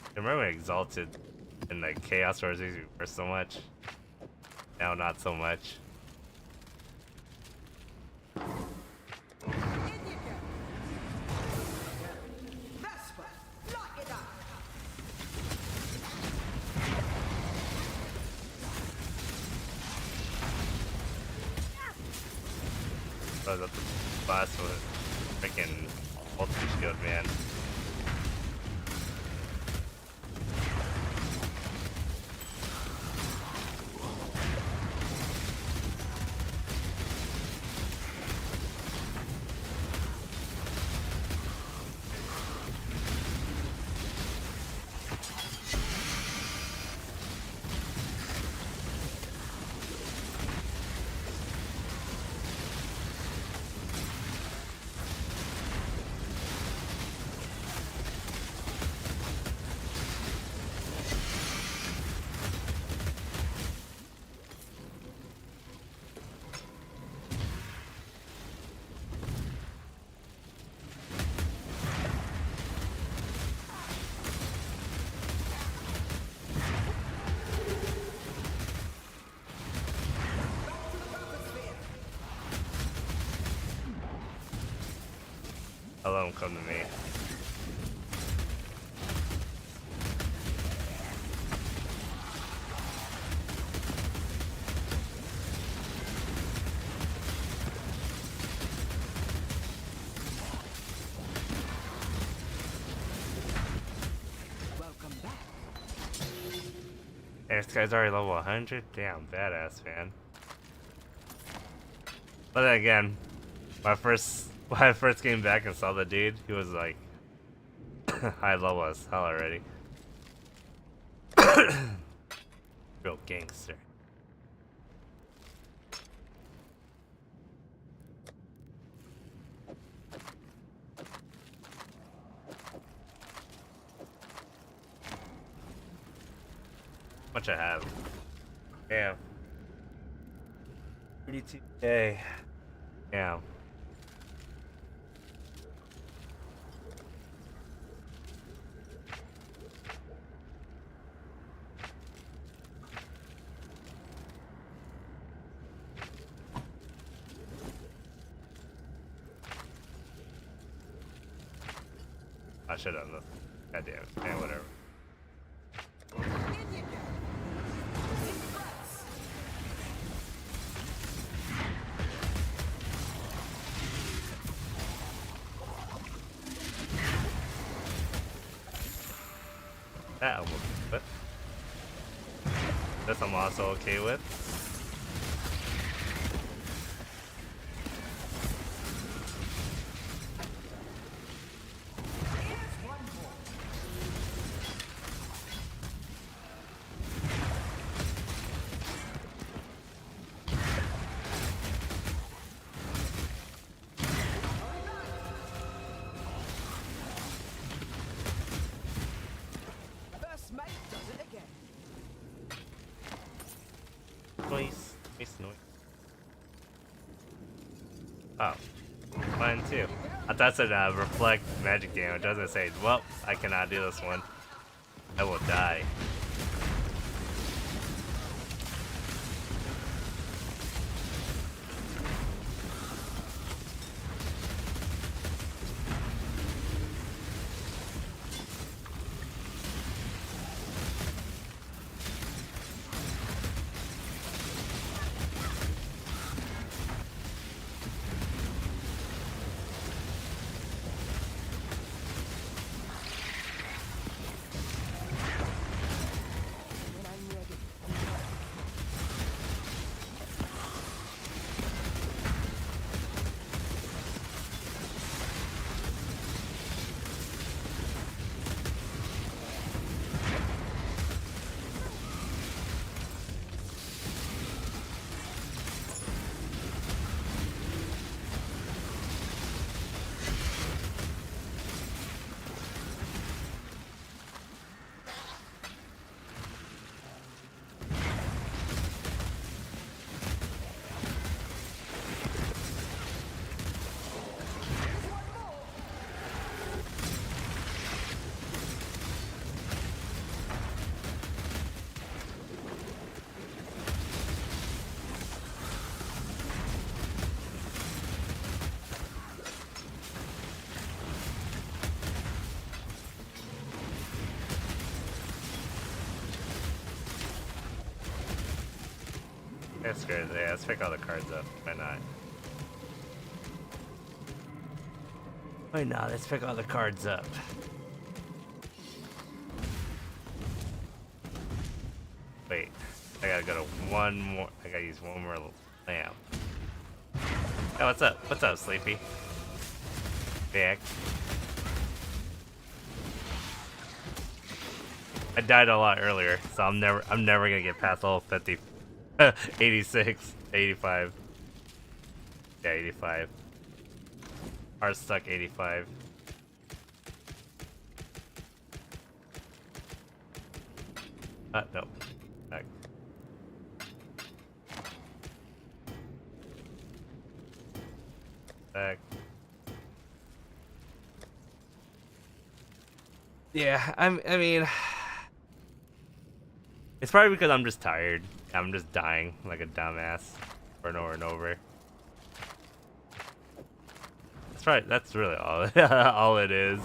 I remember when Exalted and like Chaos Wars were so much. Now not so much. In you go. Vesper, lock it up. Oh, the boss was freaking ultra shield, man. I'll let him come to me. Welcome back. This guy's already level 100? Damn, badass, man. But then again, when I first came back and saw the dude, he was like high level as hell already. Real gangster. Much I have. Damn. 32K. Damn. I should have. God damn it. Man, whatever. In you go. Big butts. That almost, but this I'm also okay with. Here's one more. First mate does it again. Noise. Noise. Oh. Mine too. I thought it said reflect magic damage. I was gonna say, well, I cannot do this one. I will die. When I'm ready, I'm ready. That's good. Yeah, let's pick all the cards up. Why not? Why not? Let's pick all the cards up. Wait. I gotta go to one more. I gotta use one more lamp. Oh, what's up? What's up, Sleepy? Back. I died a lot earlier, so I'm never gonna get past level 50. 86, 85. Yeah, 85. Heart stuck 85. No. Back. Back. Yeah, I mean, it's probably because I'm just tired. I'm just dying like a dumbass over and over. That's really all all it is.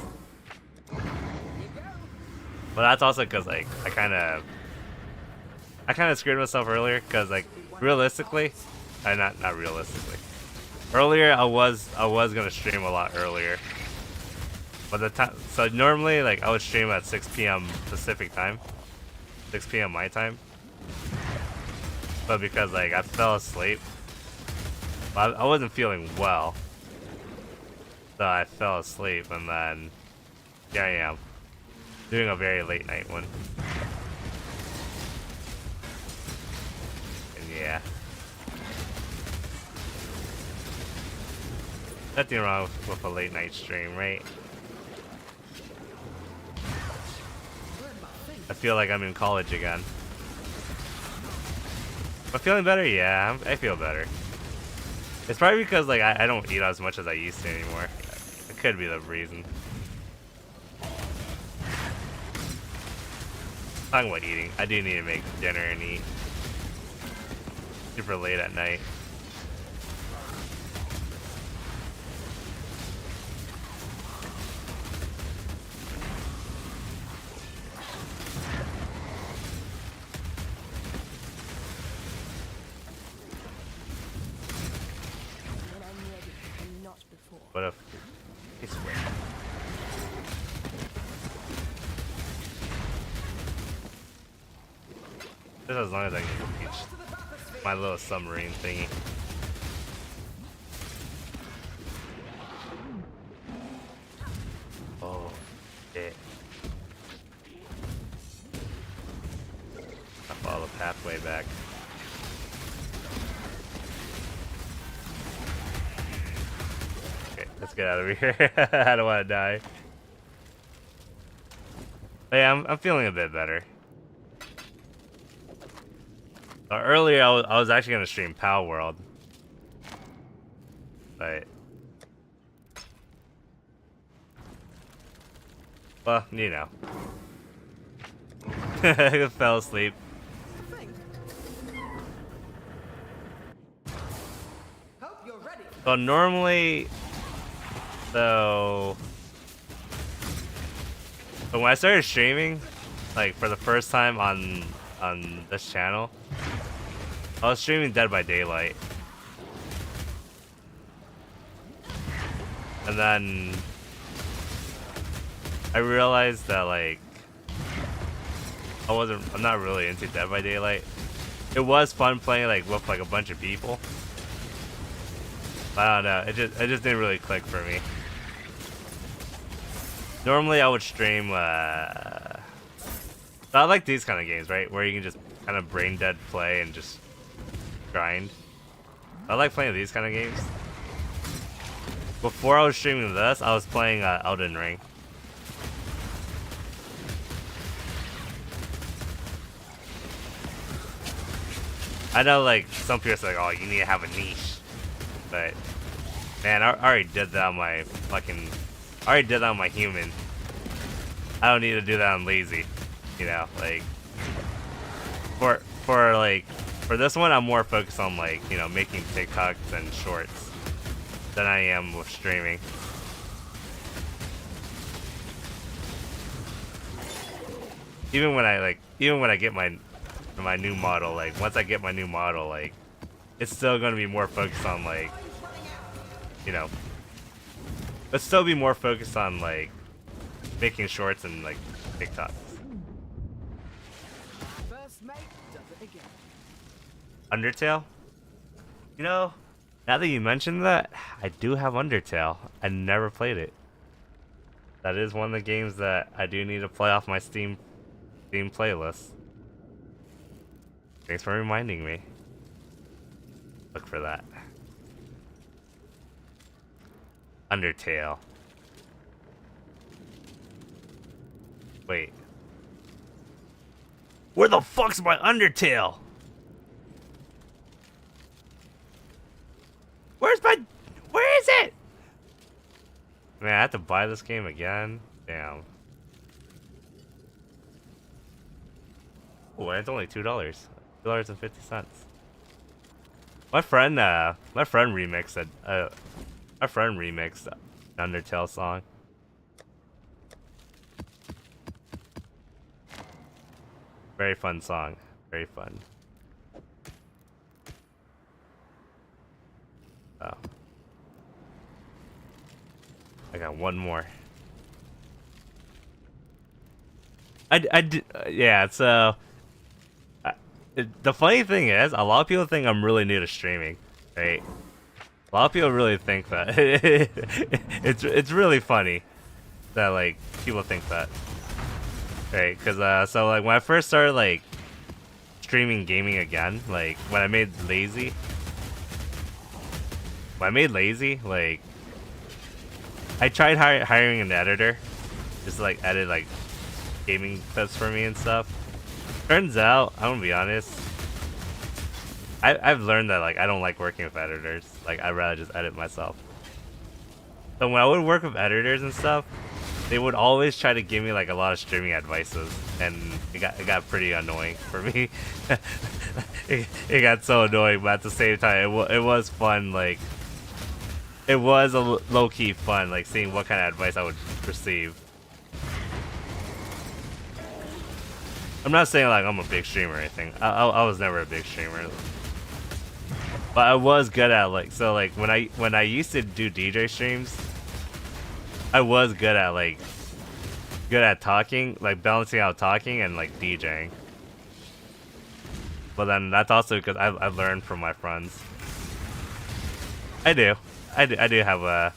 But that's also because like I kind of screwed myself earlier because like realistically, not realistically. Earlier I was gonna stream a lot earlier, but the time normally like I would stream at 6 p.m. Pacific time, 6 p.m. my time. but because like I fell asleep. I wasn't feeling well, so I fell asleep, and then here I am doing a very late night one. And yeah, nothing wrong with a late night stream, right? I feel like I'm in college again. Am I feeling better? Yeah, I feel better. It's probably because like I don't eat as much as I used to anymore. It could be the reason. Talking about eating, I do need to make dinner and eat. Super late at night. When I'm ready and not before. What if it's weird. Just as long as I can reach my little submarine thingy. Oh, shit. I follow the pathway back. Okay, let's get out of here. I don't want to die. But yeah, I'm feeling a bit better. Earlier, I was actually gonna stream PoE World, but well, you know, I fell asleep. Hope you're ready. So normally, so when I started streaming, like for the first time on this channel, I was streaming Dead by Daylight. And then I realized that like I'm not really into Dead by Daylight. It was fun playing like with like a bunch of people. But I don't know, it just didn't really click for me. Normally I would stream I like these kind of games, right? Where you can just kind of brain dead play and just grind. I like playing these kind of games. Before I was streaming this, I was playing Elden Ring. I know like some people say like, oh, you need to have a niche. But man, I already did that on my I already did that on my human. I don't need to do that on lazy. You know, like for this one, I'm more focused on like, you know, making TikToks and shorts than I am with streaming. Even when I get my new model, like once I get my new model, like it's still gonna be more focused on like, you know, let's still be more focused on like making shorts and like TikToks. First mate does it again. Undertale? You know, now that you mentioned that, I do have Undertale. I never played it. That is one of the games that I do need to play off my Steam playlist. Thanks for reminding me. Look for that. Undertale. Wait. Where the fuck's my Undertale? Where is it? Man, I have to buy this game again? Damn. Oh, and it's only $2. $2.50. My friend remixed it. My friend remixed the Undertale song. Very fun song. Very fun. Oh. I got one more. Yeah, so The funny thing is, a lot of people think I'm really new to streaming, right? A lot of people really think that. It's really funny that like people think that, right? Because so like when I first started like streaming gaming again, like when I made Lazy, like I tried hiring an editor just to like edit like gaming clips for me and stuff. Turns out, I'm gonna be honest, I've learned that like I don't like working with editors. Like I'd rather just edit myself. So when I would work with editors and stuff, they would always try to give me like a lot of streaming advices, and it got pretty annoying for me. it got so annoying, but at the same time, it was fun. Like it was a low key fun, like seeing what kind of advice I would receive. I'm not saying like I'm a big streamer or anything. I was never a big streamer, but I was good at like when I used to do DJ streams, I was good at talking, like balancing out talking and like DJing. But then that's also because I've learned from my friends. I do have a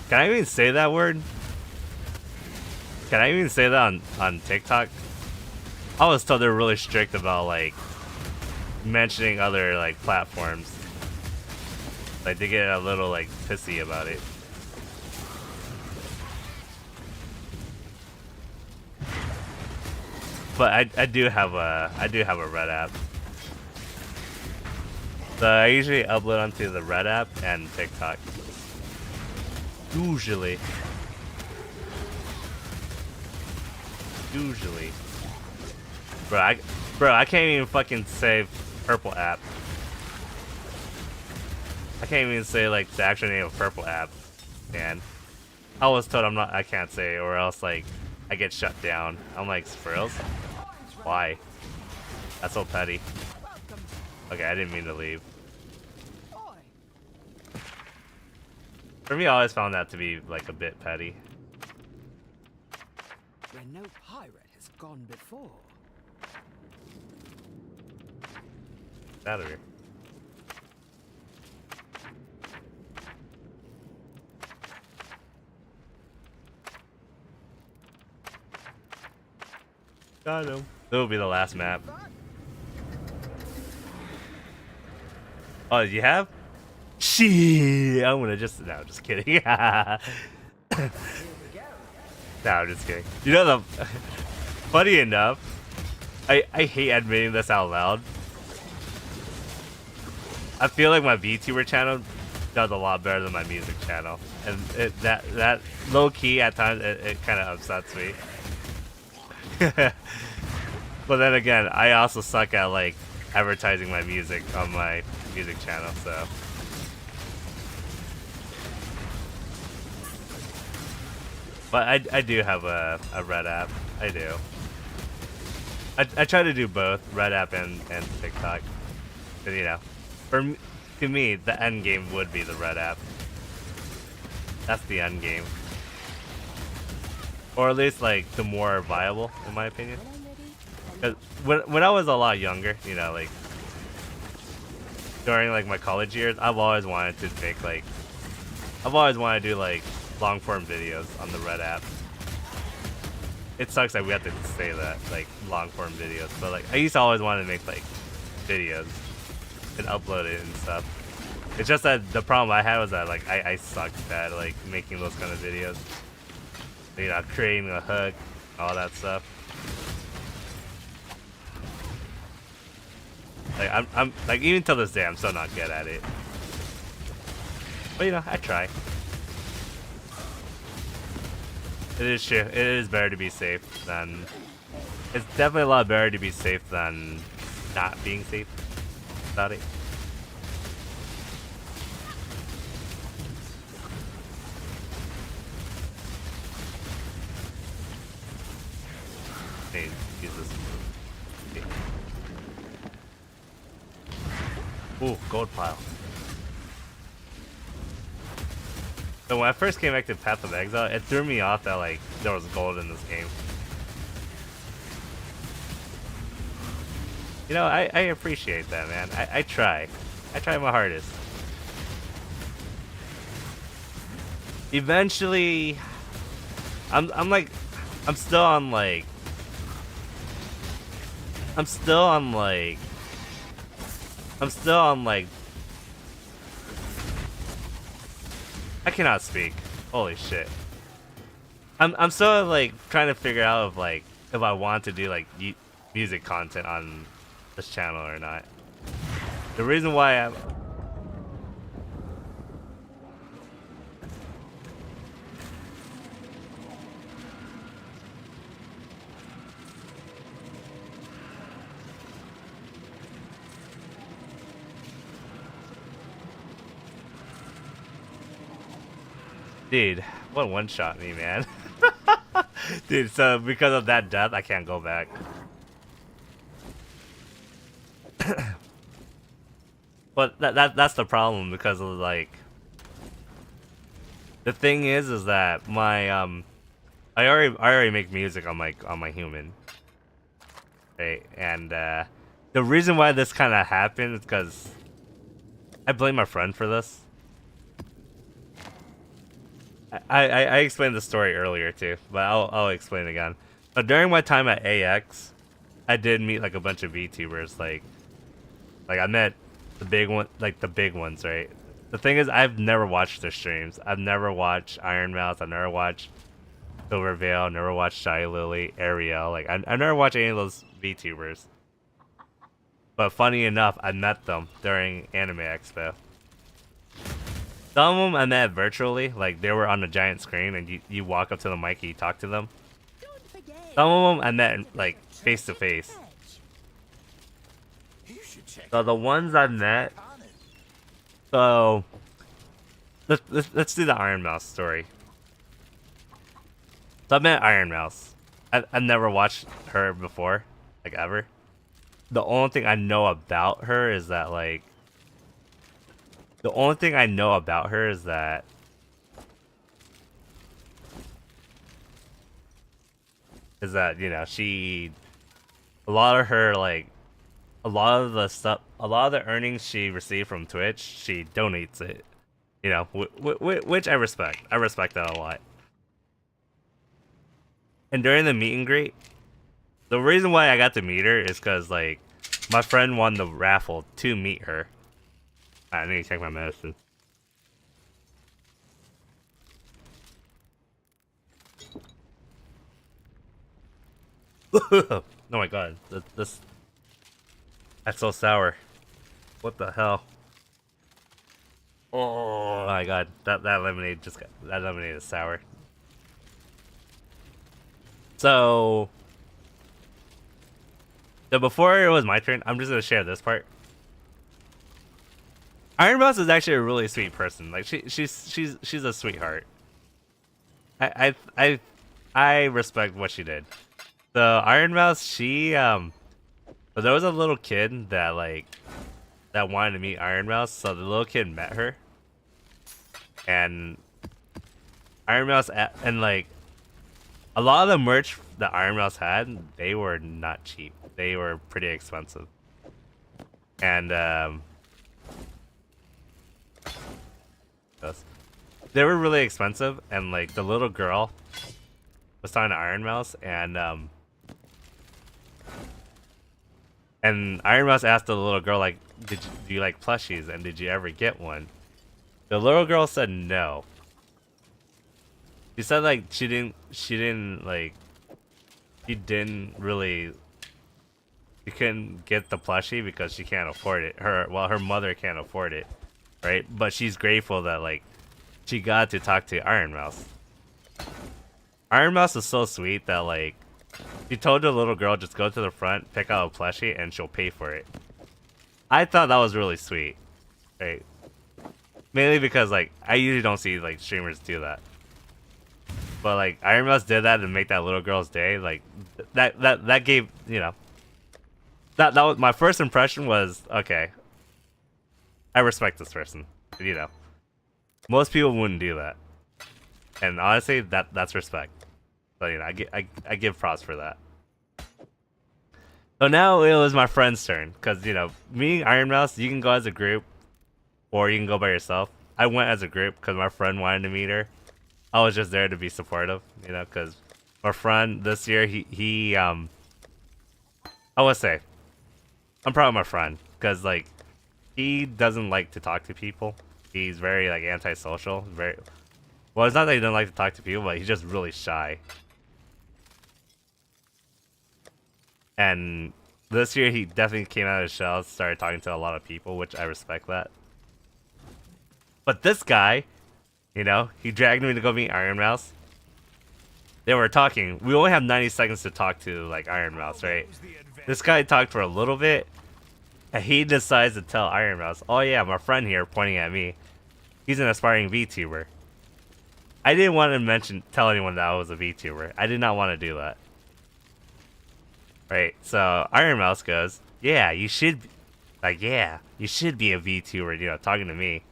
can I even say that word? Can I even say that on TikTok? I was told they're really strict about like mentioning other like platforms. Like they get a little like pissy about it. But I do have a Red app. So I usually upload onto the Red app and TikTok. Usually. Bro, I can't even fucking say Purple app. I can't even say like the actual name of Purple app, man. I was told I can't say it, or else like I get shut down. I'm like, for reals? Why? That's so petty. Okay, I didn't mean to leave. For me, I always found that to be like a bit petty. Where no pirate has gone before. Out of here. Got him. That will be the last map. Oh, you have? Shit, I'm gonna just just kidding. No, I'm just kidding. You know the funny enough, I hate admitting this out loud. I feel like my VTuber channel does a lot better than my music channel, and that low key at times it kind of upsets me. But then again, I also suck at like advertising my music on my music channel, so. But I do have a Red app. I do. I try to do both, Red app and TikTok. But you know, to me, the end game would be the Red app. That's the end game. Or at least like the more viable, in my opinion. 'Cause when I was a lot younger, you know, like during like my college years, I've always wanted to make like, I've always wanted to do like long form videos on the Red app. It sucks that we have to say that, like long form videos, but like I used to always want to make like videos and upload it and stuff. It's just that the problem I had was that like I sucked at like making those kind of videos. You know, creating a hook, all that stuff. Like I'm like even till this day I'm still not good at it. But you know, I try. It is true. It is better to be safe than. It's definitely a lot better to be safe than not being safe about it. Hey, use this. Okay. Ooh, gold pile. So when I first came back to Path of Exile, it threw me off that like there was gold in this game. You know, I appreciate that, man. I try. I try my hardest. Eventually, I'm still on like I cannot speak. Holy shit. I'm still like trying to figure out if I want to do like music content on this channel or not. The reason why I'm Dude, what one-shot me, man. Dude, so because of that death, I can't go back. But that's the problem, because of like the thing is that my I already make music on my human. Right? And the reason why this kind of happened is because I blame my friend for this. I explained the story earlier too, but I'll explain it again. But during my time at AX, I did meet like a bunch of VTubers. Like I met the big ones, right? The thing is, I've never watched their streams. I've never watched Iron Mouse. I've never watched Silverveil. Never watched Shy Lily, Ariel. Like I've never watched any of those VTubers. But funny enough, I met them during Anime Expo. Some of them I met virtually, like they were on a giant screen and you walk up to the mic and you talk to them. Don't forget. Some of them I met like face to face. You should check So the ones I met, so let's do the Iron Mouse story. So I met Iron Mouse. I've never watched her before, like ever. The only thing I know about her is that like the only thing I know about her is that you know, she a lot of her like a lot of the earnings she received from Twitch, she donates it, you know, which I respect. I respect that a lot. And during the meet and greet, the reason why I got to meet her is because like my friend won the raffle to meet her. I need to check my medicine. Oh my god, that's so sour. What the hell? Oh my god, that lemonade is sour. So before it was my turn, I'm just gonna share this part. Iron Mouse is actually a really sweet person. Like she's a sweetheart. I respect what she did. So Iron Mouse, but there was a little kid that wanted to meet Iron Mouse, so the little kid met her. And Iron Mouse and like a lot of the merch that Iron Mouse had, they were not cheap. They were pretty expensive. And they were really expensive, and like the little girl was talking to Iron Mouse, and Iron Mouse asked the little girl like, do you like plushies, and did you ever get one? The little girl said no. She said like she didn't couldn't get the plushie because she can't afford it. Her mother can't afford it, right? But she's grateful that like she got to talk to Iron Mouse. Iron Mouse is so sweet that like she told the little girl just go to the front, pick out a plushie, and she'll pay for it. I thought that was really sweet, right? Mainly because like I usually don't see like streamers do that. But like Iron Mouse did that to make that little girl's day. Like that gave, you know, that was my first impression was, okay, I respect this person. You know, most people wouldn't do that. And honestly, that's respect. So you know, I give props for that. So now it was my friend's turn, cause you know, me Iron Mouse, you can go as a group, or you can go by yourself. I went as a group because my friend wanted to meet her. I was just there to be supportive, you know, cause my friend this year I would say I'm proud of my friend, cause like he doesn't like to talk to people. He's very like antisocial. Very well. It's not that he doesn't like to talk to people, but he's just really shy. And this year he definitely came out of his shell, started talking to a lot of people, which I respect that. But this guy, you know, he dragged me to go meet Iron Mouse. They were talking. We only have 90 seconds to talk to like Iron Mouse, right? This guy talked for a little bit, and he decides to tell Iron Mouse, "Oh yeah, my friend here," pointing at me. He's an aspiring VTuber. I didn't want to tell anyone that I was a VTuber. I did not want to do that. Right, so Iron Mouse goes, "Yeah, you should, you should be a VTuber," you know, talking to me.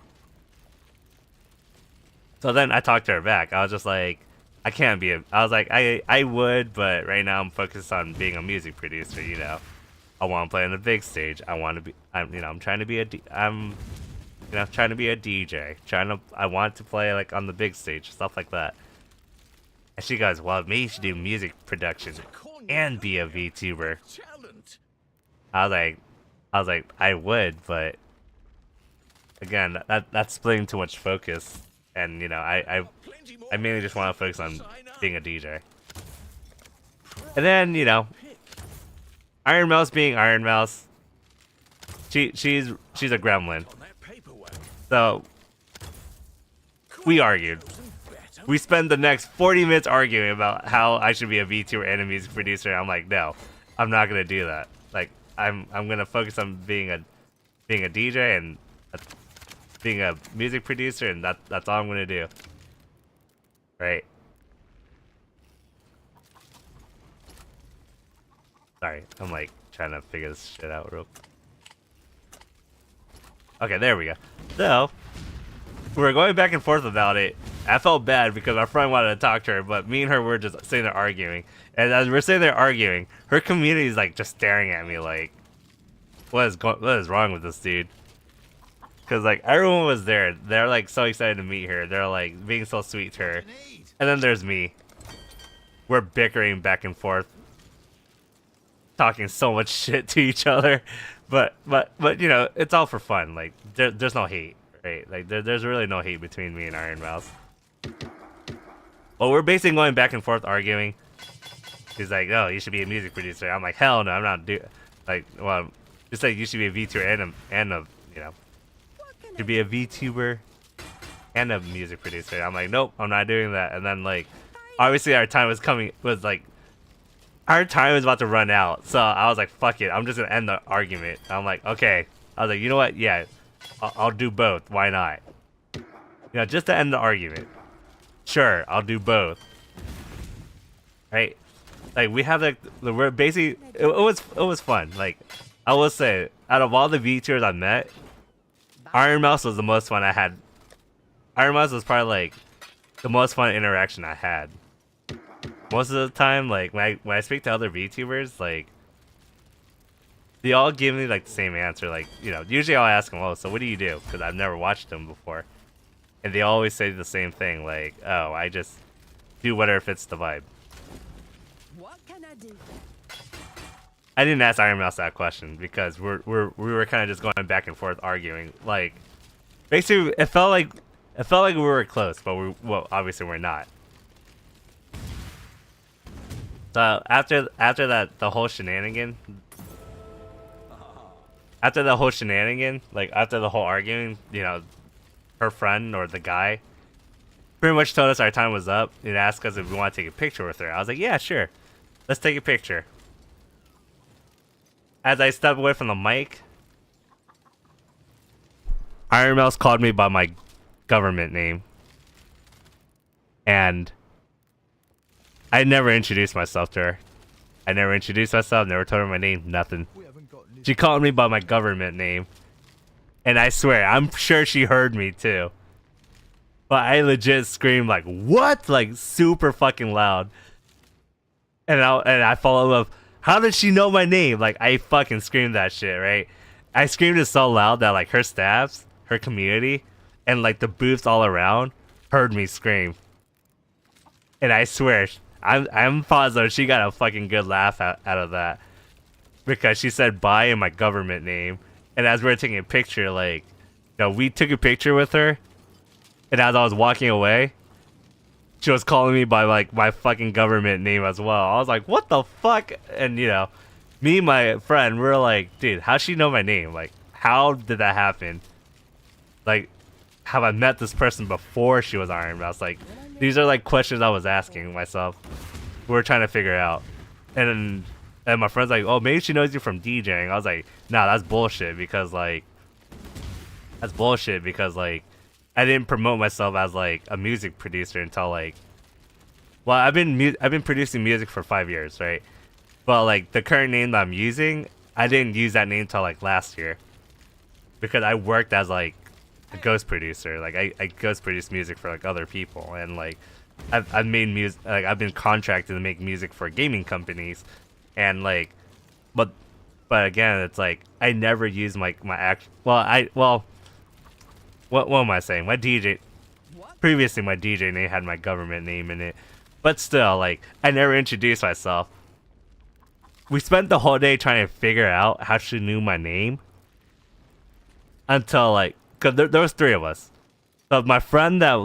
So then I talked to her back. I was just like, I can't be I was like, I would, but right now I'm focused on being a music producer, you know. I want to play on the big stage. I'm trying to be trying to be a DJ. I want to play like on the big stage, stuff like that. And she goes, "Well, maybe you should do music production and be a VTuber." I was like, I would, but again, that's splitting too much focus. And you know, I mainly just want to focus on being a DJ. And then, you know, Iron Mouse being Iron Mouse, she's a gremlin. So we argued. We spent the next 40 minutes arguing about how I should be a VTuber and a music producer. I'm like, no, I'm not gonna do that. Like, I'm gonna focus on being a DJ and being a music producer, and that's all I'm gonna do. Right? Sorry, I'm like trying to figure this shit out real quick. Okay, there we go. So we were going back and forth about it. I felt bad because my friend wanted to talk to her, but me and her were just sitting there arguing. And as we're sitting there arguing, her community is like just staring at me like, what is wrong with this dude? Because like everyone was there. They're like so excited to meet her. They're like being so sweet to her. And then there's me. We're bickering back and forth, talking so much shit to each other. But you know, it's all for fun. Like there's no hate, right? Like there's really no hate between me and Iron Mouse. Well, we're basically going back and forth arguing. He's like, "Oh, you should be a music producer." I'm like, "Hell no, I'm not well, just like you should be a VTuber and a you know, to be a VTuber and a music producer." I'm like, "Nope, I'm not doing that." And then like, obviously our time was about to run out. So I was like, "Fuck it, I'm just gonna end the argument." I'm like, "Okay." I was like, "You know what? Yeah, I'll do both. Why not? You know, just to end the argument. Sure, I'll do both." Right? Like we have we're basically it was fun. Like I will say, out of all the VTubers I met, Iron Mouse was the most fun I had. Iron Mouse was probably like the most fun interaction I had. Most of the time, like when I speak to other VTubers, like they all give me like the same answer. Like, you know, usually I'll ask them, "Oh, so what do you do?" Because I've never watched them before, and they always say the same thing. Like, "Oh, I just do whatever fits the vibe." What can I do? I didn't ask Iron Mouse that question because we were kind of just going back and forth arguing. Like, basically, it felt like we were close, but obviously we're not. So after that, the whole shenanigan, like after the whole arguing, you know, her friend or the guy pretty much told us our time was up and asked us if we want to take a picture with her. I was like, "Yeah, sure, let's take a picture." As I stepped away from the mic, Iron Mouse called me by my government name. And I never introduced myself to her. I never introduced myself, never told her my name, nothing. She called me by my government name. And I swear, I'm sure she heard me too. But I legit screamed like, "What?" Like super fucking loud. And I followed up, how did she know my name? Like I fucking screamed that shit, right? I screamed it so loud that like her staffs, her community, and like the booths all around heard me scream. And I swear, I'm positive she got a fucking good laugh out of that. Because she said bye in my government name. And as we were taking a picture, like, we took a picture with her. And as I was walking away, she was calling me by like my fucking government name as well. I was like, what the fuck? And me and my friend, we were like, dude, how'd she know my name? Like, how did that happen? Like, have I met this person before she was Iron Mouse? Like, these are like questions I was asking myself. We were trying to figure out. And my friend's like, oh, maybe she knows you from DJing. I was like, nah, that's bullshit because like I didn't promote myself as like a music producer until like, well, I've been producing music for 5 years, right? But like the current name that I'm using, I didn't use that name until like last year because I worked as like a ghost producer. Like I ghost produce music for like other people, and like I've made music. Like I've been contracted to make music for gaming companies, and like, but again, it's like I never use my act. What am I saying? Previously my DJ name had my government name in it, but still, like I never introduced myself. We spent the whole day trying to figure out how she knew my name until like, cause there was 3 of us. But my friend that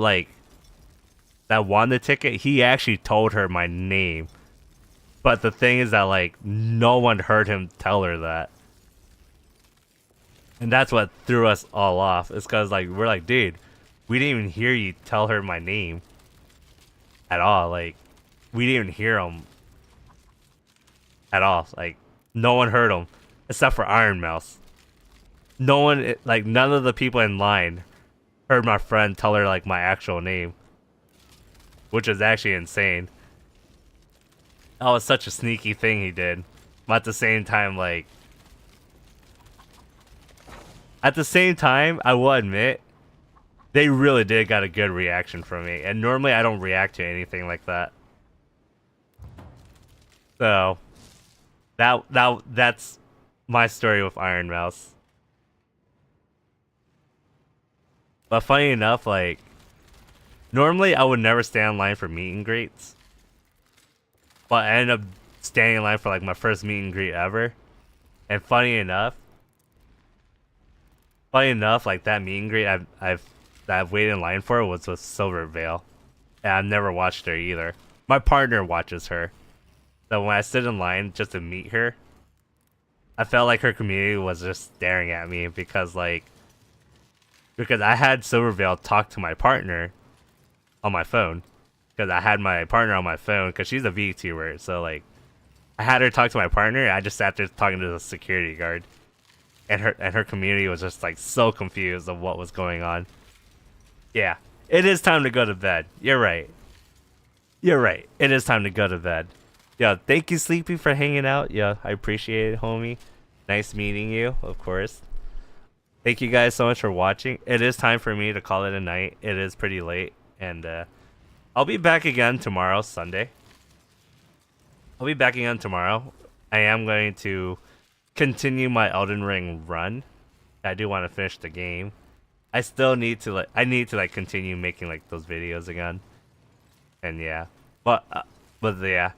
won the ticket, he actually told her my name. But the thing is that like no one heard him tell her that. And that's what threw us all off. It's cause like we're like, dude, we didn't even hear you tell her my name at all. Like we didn't even hear him at all. Like no one heard him except for Iron Mouse. No one, like none of the people in line heard my friend tell her like my actual name, which is actually insane. That was such a sneaky thing he did. But at the same time, like, I will admit, they really did got a good reaction from me. And normally I don't react to anything like that. So, that's my story with Iron Mouse. But funny enough, like, normally I would never stand in line for meet and greets. But I ended up standing in line for like my first meet and greet ever. And funny enough, like that meet and greet I've waited in line for was with Silver Veil. And I've never watched her either. My partner watches her. So when I stood in line just to meet her, I felt like her community was just staring at me because I had Silver Veil talk to my partner on my phone. Because I had my partner on my phone because she's a VTuber. So like I had her talk to my partner and I just sat there talking to the security guard. And her community was just like so confused of what was going on. Yeah, it is time to go to bed. You're right. It is time to go to bed. Yeah, thank you, Sleepy, for hanging out. Yeah, I appreciate it, homie. Nice meeting you, of course. Thank you guys so much for watching. It is time for me to call it a night. It is pretty late. And I'll be back again tomorrow, Sunday. I am going to continue my Elden Ring run. I do want to finish the game. I still need to continue making like those videos again. And yeah, but yeah,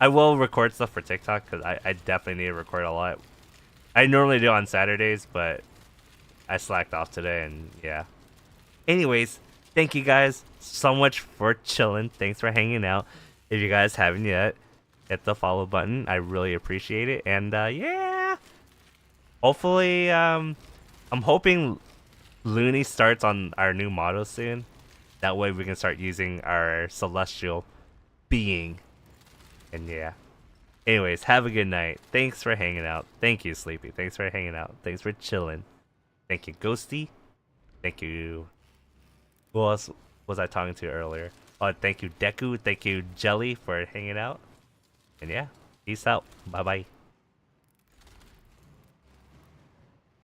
I will record stuff for TikTok because I definitely need to record a lot. I normally do on Saturdays, but I slacked off today, and yeah. Anyways, thank you guys so much for chilling. Thanks for hanging out. If you guys haven't yet, hit the follow button. I really appreciate it. And yeah, hopefully, I'm hoping Looney starts on our new motto soon. That way we can start using our celestial being. And yeah. Anyways, have a good night. Thanks for hanging out. Thank you, Sleepy. Thanks for hanging out. Thanks for chilling. Thank you, Ghosty. Thank you. Who else was I talking to earlier? Oh, thank you, Deku. Thank you, Jelly, for hanging out. And yeah, peace out. Bye-bye.